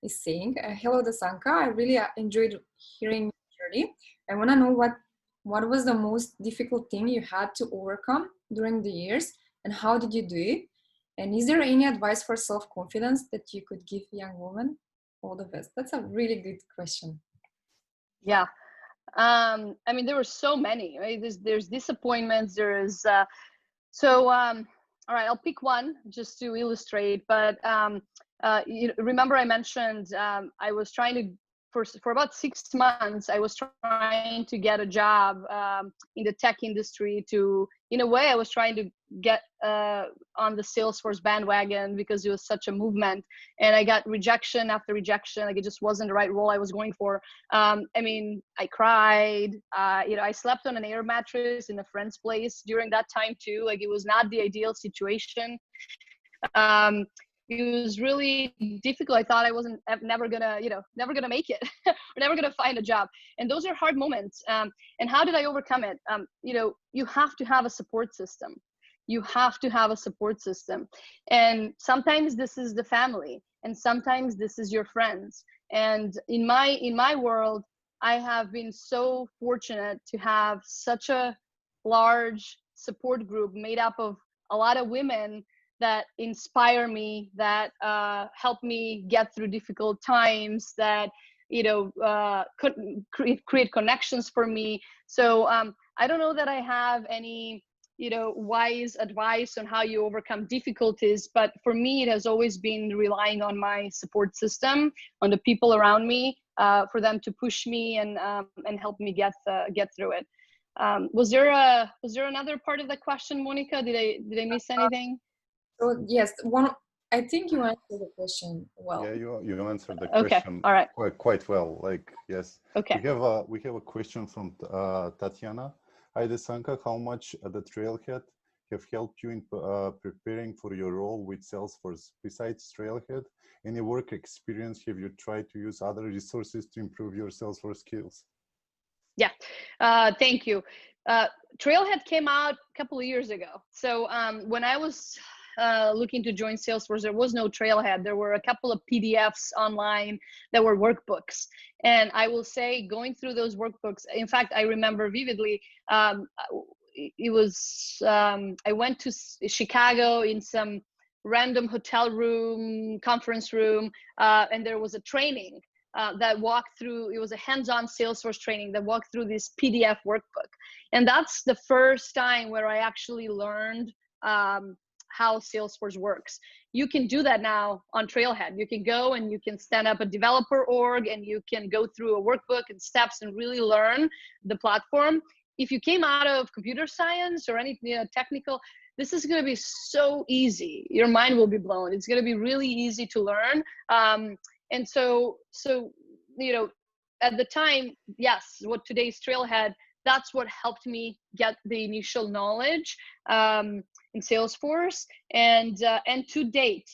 S1: is saying, hello, Desanka. I really enjoyed hearing your journey. I want to know what was the most difficult thing you had to overcome during the years, and how did you do it? And is there any advice for self-confidence that you could give young women? All the best. That's a really good question.
S3: Yeah. There were so many, right? There's disappointments. All right, I'll pick one just to illustrate, but remember I mentioned I was trying to, for about 6 months, I was trying to get a job in the tech industry in a way, I was trying to get on the Salesforce bandwagon because it was such a movement, and I got rejection after rejection. Like it just wasn't the right role I was going for. I cried. I slept on an air mattress in a friend's place during that time too. Like it was not the ideal situation. It was really difficult. I thought I wasn't never gonna make it, or never gonna find a job. And those are hard moments. And how did I overcome it? You have to have a support system. You have to have a support system. And sometimes this is the family, and sometimes this is your friends. And in my world, I have been so fortunate to have such a large support group made up of a lot of women that inspire me, that help me get through difficult times, that could create connections for me. So I don't know that I have any wise advice on how you overcome difficulties, but for me it has always been relying on my support system, on the people around me, for them to push me and help me get through it. Was there another part of the question, Monica? Did I miss anything?
S1: So yes, I think you answered the question well.
S2: Yeah, you answered the question
S3: all right.
S2: quite well. Like, yes.
S3: Okay.
S2: We have a question from Tatiana. Hi, Desanka, how much the Trailhead have helped you in preparing for your role with Salesforce? Besides Trailhead, any work experience, have you tried to use other resources to improve your Salesforce skills?
S3: Yeah, thank you. Trailhead came out a couple of years ago. So when I was looking to join Salesforce, there was no Trailhead. There were a couple of PDFs online that were workbooks. And I will say, going through those workbooks, in fact, I remember vividly, it was, I went to Chicago in some random hotel room, conference room, and there was a training that walked through, it was a hands-on Salesforce training that walked through this PDF workbook. And that's the first time where I actually learned how Salesforce works. You can do that now on Trailhead. You can go and you can stand up a developer org, and you can go through a workbook and steps and really learn the platform. If you came out of computer science or any technical, this is going to be so easy. Your mind will be blown. It's going to be really easy to learn. And so at the time, yes, what today's Trailhead, that's what helped me get the initial knowledge in Salesforce. And to date,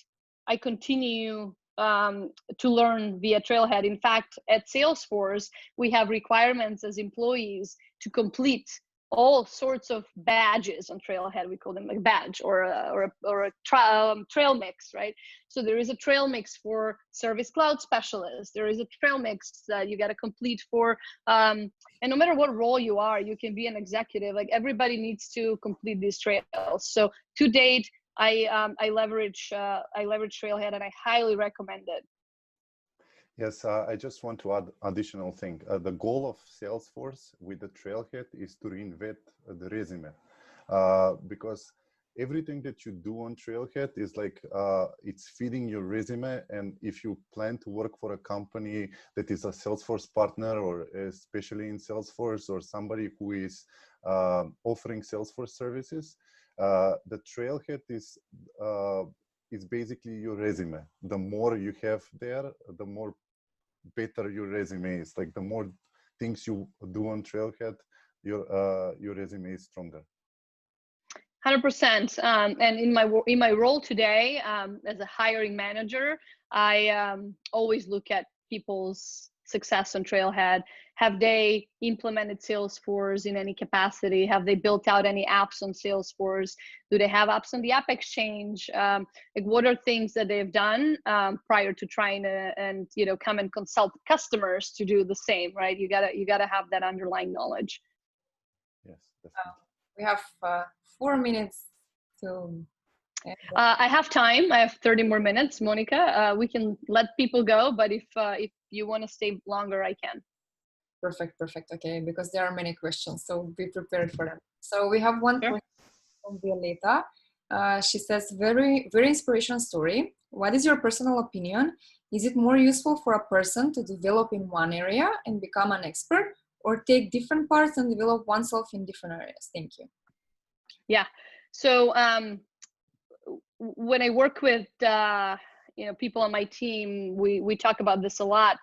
S3: I continue to learn via Trailhead. In fact, at Salesforce, we have requirements as employees to complete all sorts of badges on Trailhead. We call them a badge or a trail mix, right? So there is a trail mix for Service Cloud specialist. There is a trail mix that you got to complete for, and no matter what role you are, you can be an executive. Like, everybody needs to complete these trails. So to date, I leverage Trailhead, and I highly recommend it.
S2: Yes, I just want to add additional thing. The goal of Salesforce with the Trailhead is to reinvent the resume, because everything that you do on Trailhead is like, it's feeding your resume. And if you plan to work for a company that is a Salesforce partner, or especially in Salesforce, or somebody who is offering Salesforce services, the Trailhead is basically your resume. The more you have there, the more better your resume is. Like, the more things you do on Trailhead, your resume is stronger.
S3: 100%. And in my role today as a hiring manager, I always look at people's success on Trailhead. Have they implemented Salesforce in any capacity? Have they built out any apps on Salesforce? Do they have apps on the App Exchange? Like, what are things that they've done prior to trying to, and come and consult customers to do the same, right? You gotta have that underlying knowledge.
S2: Yes, definitely.
S1: We have 4 minutes to.
S3: I have time. I have 30 more minutes, Monica. We can let people go, but if you want to stay longer, I can.
S1: Perfect. Okay, because there are many questions, so be prepared for them. So we have one question from Violeta. She says, very inspirational story. What is your personal opinion? Is it more useful for a person to develop in one area and become an expert, or take different parts and develop oneself in different areas? Thank you.
S3: Yeah. So when I work with people on my team, we talk about this a lot.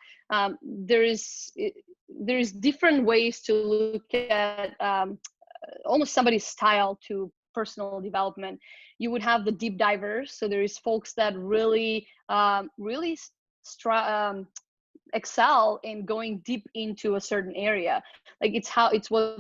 S3: There's different ways to look at almost somebody's style to personal development. You would have the deep divers. So there is folks that really excel in going deep into a certain area. Like, it's what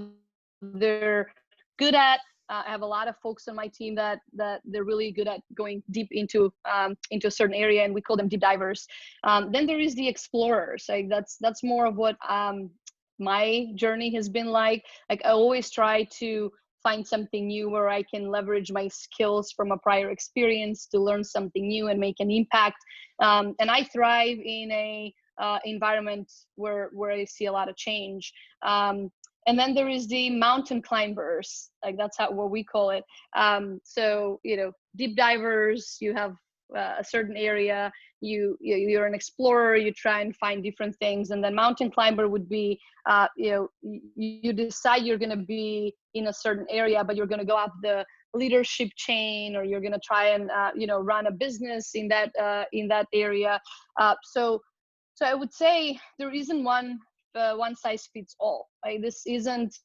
S3: they're good at. I have a lot of folks on my team that they're really good at going deep into a certain area, and we call them deep divers. Then there is the explorers. Like, that's more of what my journey has been like. Like, I always try to find something new where I can leverage my skills from a prior experience to learn something new and make an impact. And I thrive in a environment where I see a lot of change. And then there is the mountain climbers, like that's what we call it. So, deep divers, you have a certain area, you're an explorer, you try and find different things. And then mountain climber would be, you decide you're going to be in a certain area, but you're going to go up the leadership chain, or you're going to try and, run a business in that area. So I would say there isn't one size fits all. Right? This isn't,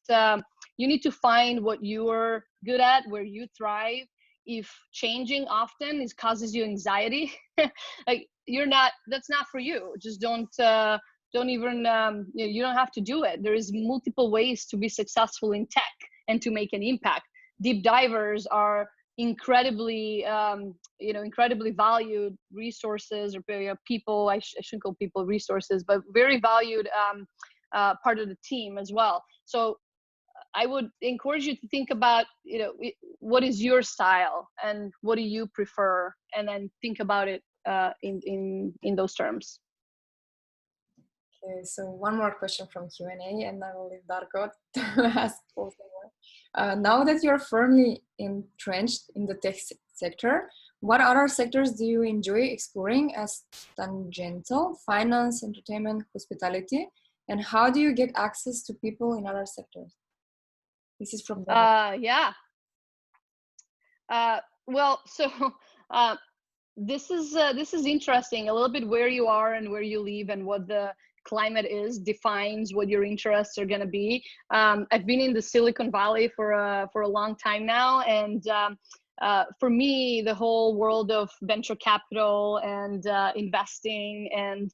S3: you need to find what you're good at, where you thrive. If changing often causes you anxiety, like, that's not for you. Just don't even, you don't have to do it. There is multiple ways to be successful in tech and to make an impact. Deep divers are incredibly valued resources, or people, I shouldn't call people resources, but very valued part of the team as well. So I would encourage you to think about, what is your style and what do you prefer, and then think about it in those terms.
S1: Okay, so one more question from Q&A, and I will leave Darko to ask also more. Now that you're firmly entrenched in the tech sector, what other sectors do you enjoy exploring as tangential? Finance, entertainment, hospitality, and how do you get access to people in other sectors? This is from
S3: yeah. Well, so this is interesting. A little bit where you are and where you live and what the climate is defines what your interests are going to be. I've been in the Silicon Valley for a long time now, and for me, the whole world of venture capital and investing and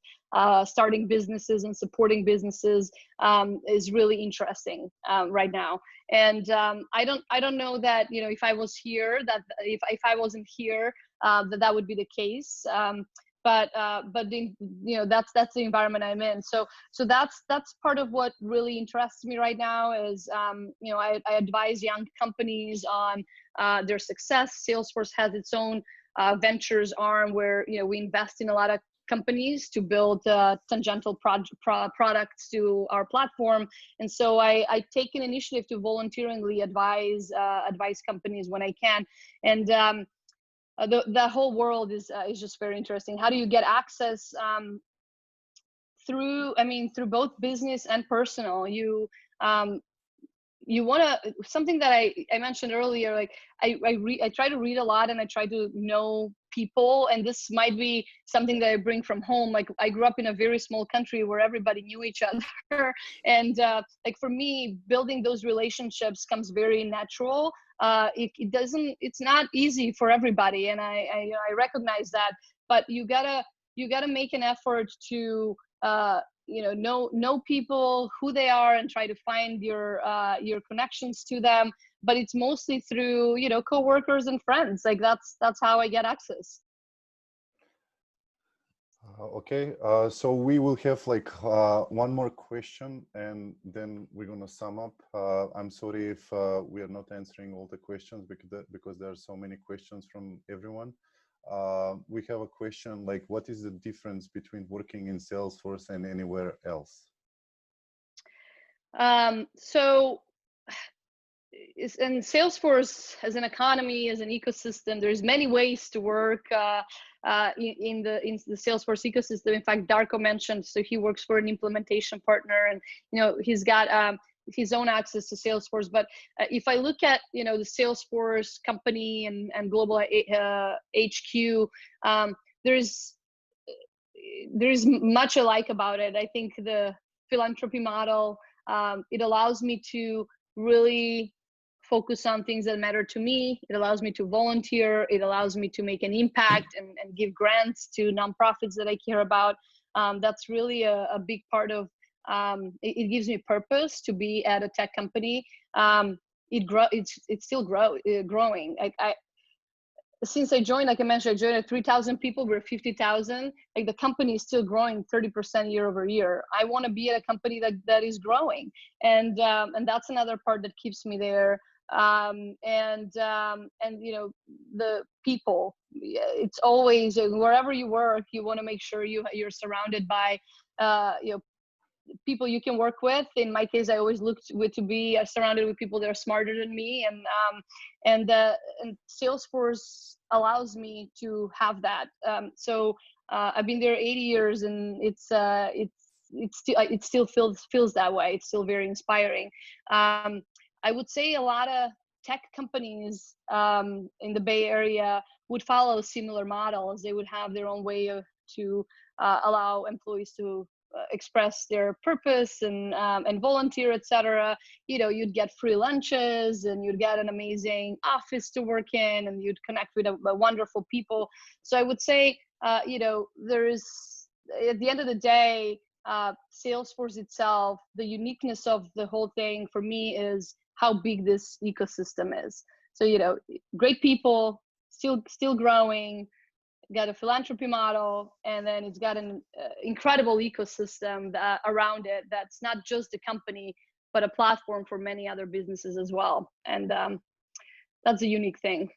S3: starting businesses and supporting businesses is really interesting right now. And I don't know that, you know, if I was here, that if I wasn't here, that would be the case. But you know, that's the environment I'm in. So that's part of what really interests me right now is, you know, I advise young companies on their success. Salesforce has its own ventures arm where, you know, we invest in a lot of companies to build tangential products to our platform. And so I take an initiative to voluntarily advise companies when I can. And the whole world is just very interesting. How do you get access through both business and personal? You want to, something that I mentioned earlier, like I try to read a lot and I try to know people, and this might be something that I bring from home. Like I grew up in a very small country where everybody knew each other, and like for me, building those relationships comes very natural. It's not easy for everybody, and I recognize that, but you gotta make an effort to you know people, who they are, and try to find your connections to them. But it's mostly through, you know, coworkers and friends. Like that's how I get access.
S2: Okay, so we will have like one more question, and then we're gonna sum up. I'm sorry if we are not answering all the questions because there are so many questions from everyone. We have a question like, what is the difference between working in Salesforce and anywhere else?
S3: So in Salesforce, as an economy, as an ecosystem, there's many ways to work in the Salesforce ecosystem. In fact, Darko mentioned, so he works for an implementation partner, and you know, he's got his own access to Salesforce. But if I look at, you know, the Salesforce company and global HQ, there's much alike about it. I think the philanthropy model, it allows me to really focus on things that matter to me. It allows me to volunteer. It allows me to make an impact and give grants to nonprofits that I care about. That's really a big part of, it gives me purpose to be at a tech company. It's still growing. Since I joined, like I mentioned, I joined at 3,000 people, we're 50,000. Like the company is still growing 30% year over year. I want to be at a company that is growing. And that's another part that keeps me there. And you know, the people, it's always, wherever you work, you want to make sure you're surrounded by, you know, people you can work with. In my case, I always looked to be surrounded with people that are smarter than me, and Salesforce allows me to have that. So I've been there 80 years, and it still feels that way. It's still very inspiring. I would say a lot of tech companies in the Bay Area would follow similar models. They would have their own way to allow employees to express their purpose and volunteer, etc. You know, you'd get free lunches, and you'd get an amazing office to work in, and you'd connect with a wonderful people. So I would say, you know, there is, at the end of the day, Salesforce itself, the uniqueness of the whole thing for me is how big this ecosystem is. So, you know, great people, still growing, got a philanthropy model, and then it's got an incredible ecosystem around it that's not just a company, but a platform for many other businesses as well. And that's a unique thing.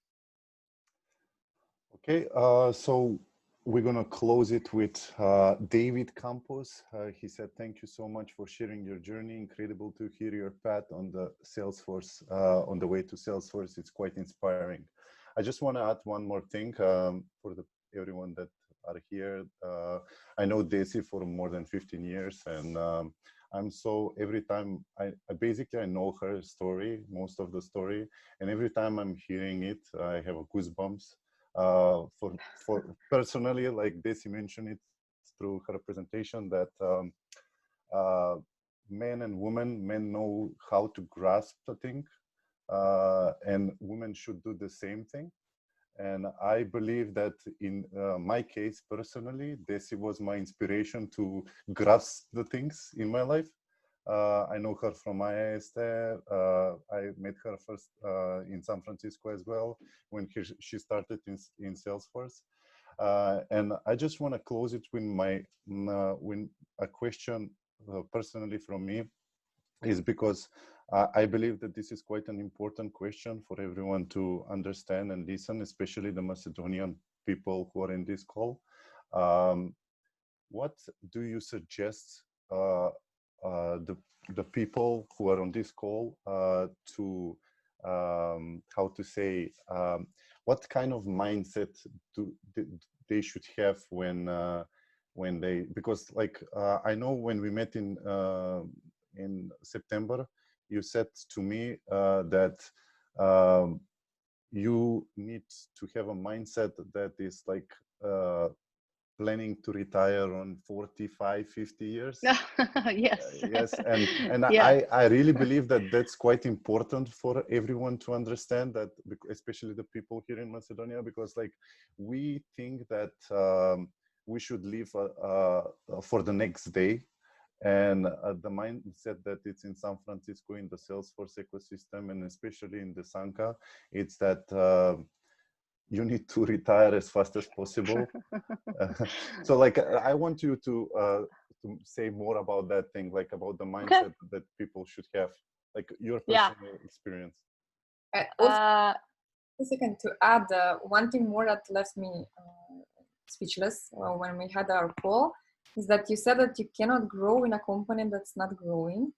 S2: Okay, so we're going to close it with David Campos. He said, thank you so much for sharing your journey. Incredible to hear your path on the Salesforce, on the way to Salesforce. It's quite inspiring. I just want to add one more thing for everyone that are here. I know Desi for more than 15 years, and I'm so, every time I basically know her story, most of the story, and every time I'm hearing it, I have goosebumps. For personally, like Desi mentioned it through her presentation, that men and women, men know how to grasp the thing, and women should do the same thing. And I believe that in my case personally, Desi was my inspiration to grasp the things in my life. I know her from IAAS there. I met her first in San Francisco as well when she started in Salesforce. And I just want to close it with when a question personally from me is because I believe that this is quite an important question for everyone to understand and listen, especially the Macedonian people who are in this call. What do you suggest the people who are on this call to, how to say, what kind of mindset they should have when they, because like I know when we met in September, you said to me that you need to have a mindset that is like planning to retire on 45, 50 years.
S3: Yes.
S2: Yes, and
S3: Yeah.
S2: I really believe that that's quite important for everyone to understand, that especially the people here in Macedonia, because like we think that we should live for the next day. And the mindset that it's in San Francisco, in the Salesforce ecosystem, and especially in Desanka, it's that you need to retire as fast as possible. So like, I want you to say more about that thing, like about the mindset that people should have, like your personal experience.
S1: Also, a second to add one thing more that left me speechless when we had our call, is that you said that you cannot grow in a company that's not growing.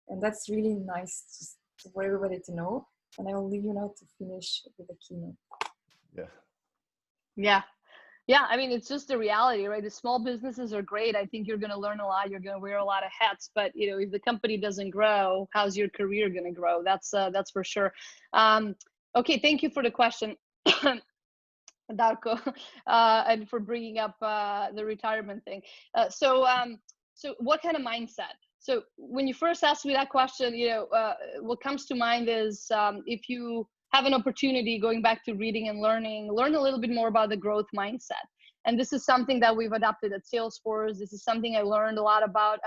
S1: And that's really nice just for everybody to know. And I will leave you now to finish with the keynote.
S2: Yeah.
S3: Yeah. Yeah. I mean, it's just the reality, right? The small businesses are great. I think you're going to learn a lot. You're going to wear a lot of hats, but you know, if the company doesn't grow, how's your career going to grow? That's for sure. Okay. Thank you for the question, Darko, and for bringing up the retirement thing. So what kind of mindset? So when you first asked me that question, you know, what comes to mind is if you have an opportunity, going back to reading and learn a little bit more about the growth mindset. And this is something that we've adopted at Salesforce. This is something I learned a lot about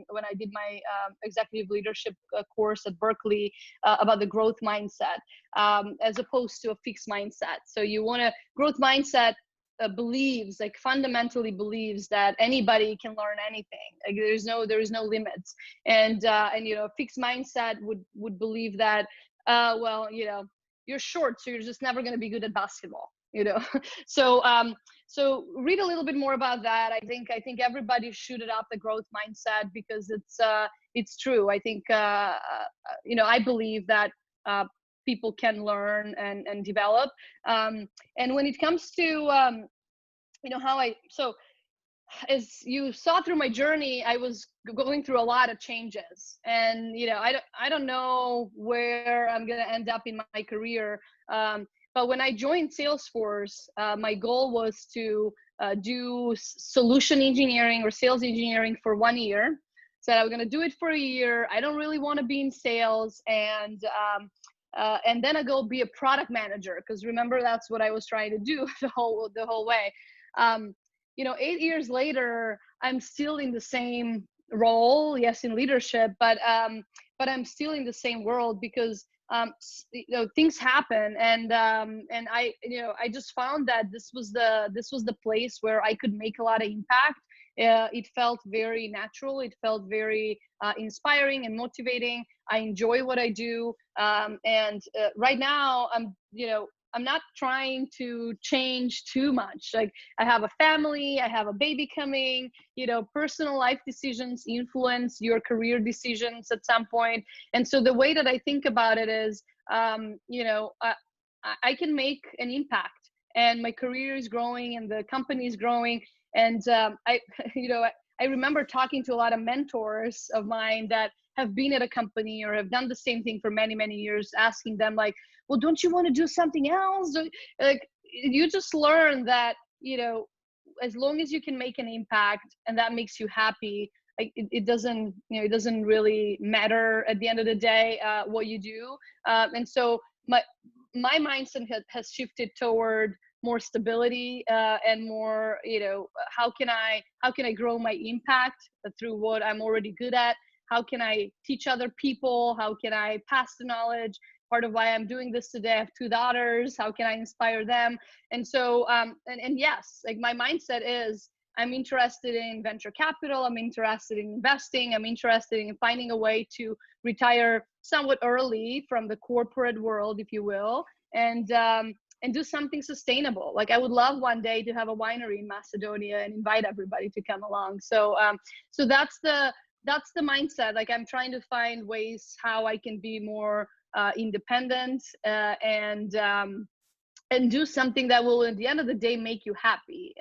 S3: when I did my executive leadership course at Berkeley about the growth mindset, as opposed to a fixed mindset. So you want a growth mindset believes, like fundamentally believes, that anybody can learn anything. Like there is no limits. And you know, a fixed mindset would believe that well, you know, you're short, so you're just never going to be good at basketball, you know. So read a little bit more about that. I think everybody should adopt the growth mindset, because it's true. I think you know, I believe that people can learn and develop. And when it comes to you know, as you saw through my journey, I was going through a lot of changes, and you know, I don't know where I'm gonna end up in my career. But when I joined Salesforce, my goal was to do solution engineering or sales engineering for 1 year. So I was gonna do it for a year. I don't really want to be in sales, and then I go be a product manager, because remember, that's what I was trying to do the whole way. You know, 8 years later, I'm still in the same role, yes, in leadership, but I'm still in the same world, because you know, things happen, and I, you know, I just found that this was the place where I could make a lot of impact. It felt very natural. It felt very inspiring and motivating. I enjoy what I do, and right now I'm not trying to change too much. Like, I have a family, I have a baby coming, you know, personal life decisions influence your career decisions at some point. And so the way that I think about it is, you know, I can make an impact, and my career is growing and the company is growing. And you know, I remember talking to a lot of mentors of mine that have been at a company or have done the same thing for many, many years, asking them like, well, don't you want to do something else? Like, you just learn that, you know, as long as you can make an impact and that makes you happy, it doesn't, it doesn't really matter at the end of the day what you do. And so my mindset has shifted toward more stability and more, how can I grow my impact through what I'm already good at? How can I teach other people? How can I pass the knowledge? Part of why I'm doing this today, I have 2 daughters. How can I inspire them? And so, and yes, like my mindset is, I'm interested in venture capital. I'm interested in investing. I'm interested in finding a way to retire somewhat early from the corporate world, if you will, and do something sustainable. Like I would love one day to have a winery in Macedonia and invite everybody to come along. So, so that's the mindset. Like I'm trying to find ways how I can be more independent and do something that will, at the end of the day, make you happy.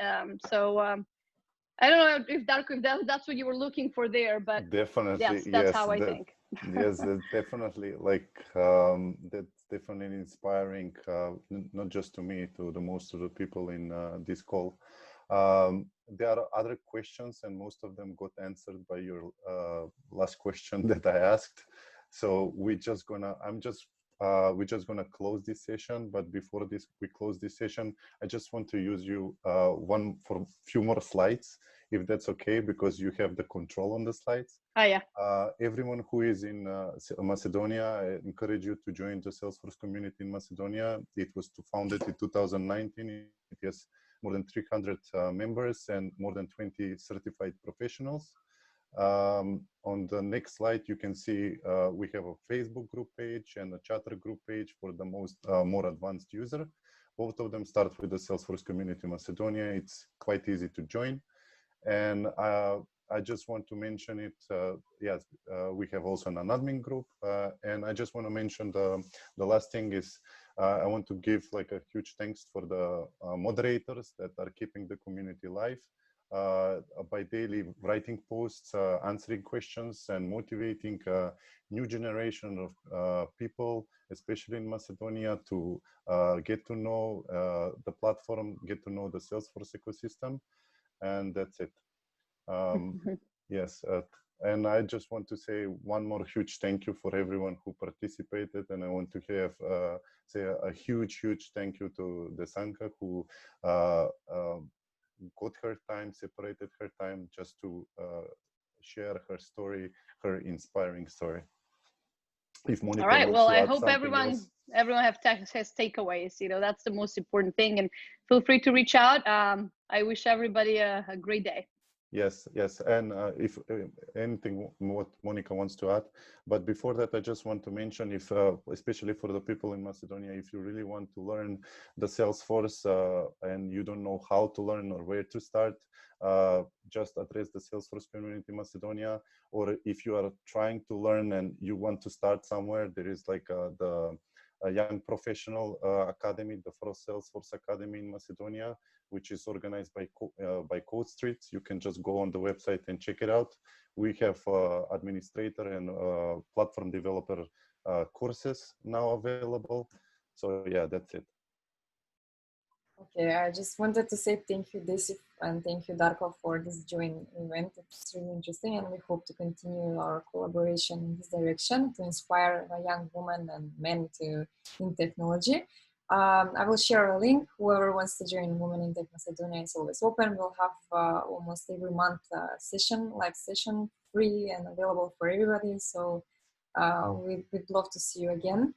S3: I don't know if that's what you were looking for there, but
S2: definitely,
S3: yes, that's how I think.
S2: Yes, that's definitely that's definitely inspiring, not just to me, to the most of the people in this call. There are other questions, and most of them got answered by your last question that I asked. So we're just gonna close this session. But before we close this session, I just want to use you for a few more slides, if that's okay, because you have the control on the slides.
S3: Oh yeah.
S2: Everyone who is in Macedonia, I encourage you to join the Salesforce community in Macedonia. It was founded in 2019. It has more than 300 members and more than 20 certified professionals. On the next slide, you can see we have a Facebook group page and a chatter group page for the more advanced user. Both of them start with the Salesforce community Macedonia. It's quite easy to join. And I just want to mention it. Yes, we have also an admin group. And I just want to mention the last thing is I want to give like a huge thanks for the moderators that are keeping the community live by daily writing posts, answering questions, and motivating a new generation of people, especially in Macedonia, to get to know the platform, get to know the Salesforce ecosystem. And that's it. Yes, and I just want to say one more huge thank you for everyone who participated, and I want to say a huge thank you to Desanka, who got her time, separated her time just to share her story, her inspiring story. If Monica,
S3: all right, well, I hope
S2: everyone
S3: has takeaways. That's the most important thing, and feel free to reach out. I wish everybody a great day.
S2: Yes, and if anything what Monica wants to add, but before that, I just want to mention, if especially for the people in Macedonia, if you really want to learn the Salesforce and you don't know how to learn or where to start, just address the Salesforce community Macedonia. Or if you are trying to learn and you want to start somewhere, there is like a young professional academy, the first Salesforce Academy in Macedonia, which is organized by Code Street. You can just go on the website and check it out. We have administrator and platform developer courses now available. So yeah, that's it.
S1: Okay, I just wanted to say thank you, Desi, and thank you, Darko, for this joint event. It's really interesting, and we hope to continue our collaboration in this direction to inspire young women and men in technology. I will share a link. Whoever wants to join Women in Tech Macedonia is always open. We'll have almost every month live session, free and available for everybody. So we'd love to see you again.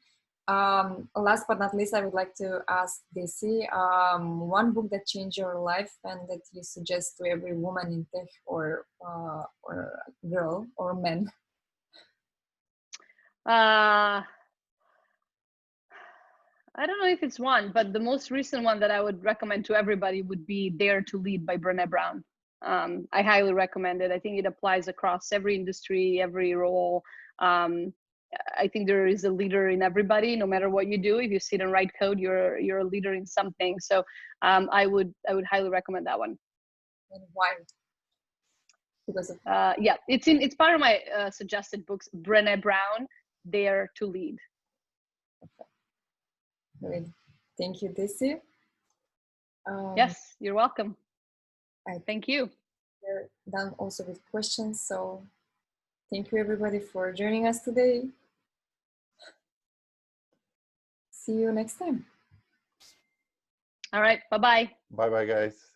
S1: Last but not least, I would like to ask Desi, one book that changed your life and that you suggest to every woman in tech or girl or man.
S3: I don't know if it's one, but the most recent one that I would recommend to everybody would be Dare to Lead by Brené Brown. I highly recommend it. I think it applies across every industry, every role. I think there is a leader in everybody, no matter what you do. If you sit and write code, you're a leader in something. So I would highly recommend that one.
S1: And why? Because of
S3: yeah, it's part of my suggested books. Brené Brown, Dare to Lead.
S1: Okay. Great. Thank you, Desi.
S3: Yes, you're welcome.
S1: I
S3: Thank you.
S1: we're done also with questions. So thank you everybody for joining us today. See you next time.
S3: All right. Bye-bye.
S2: Bye-bye, guys.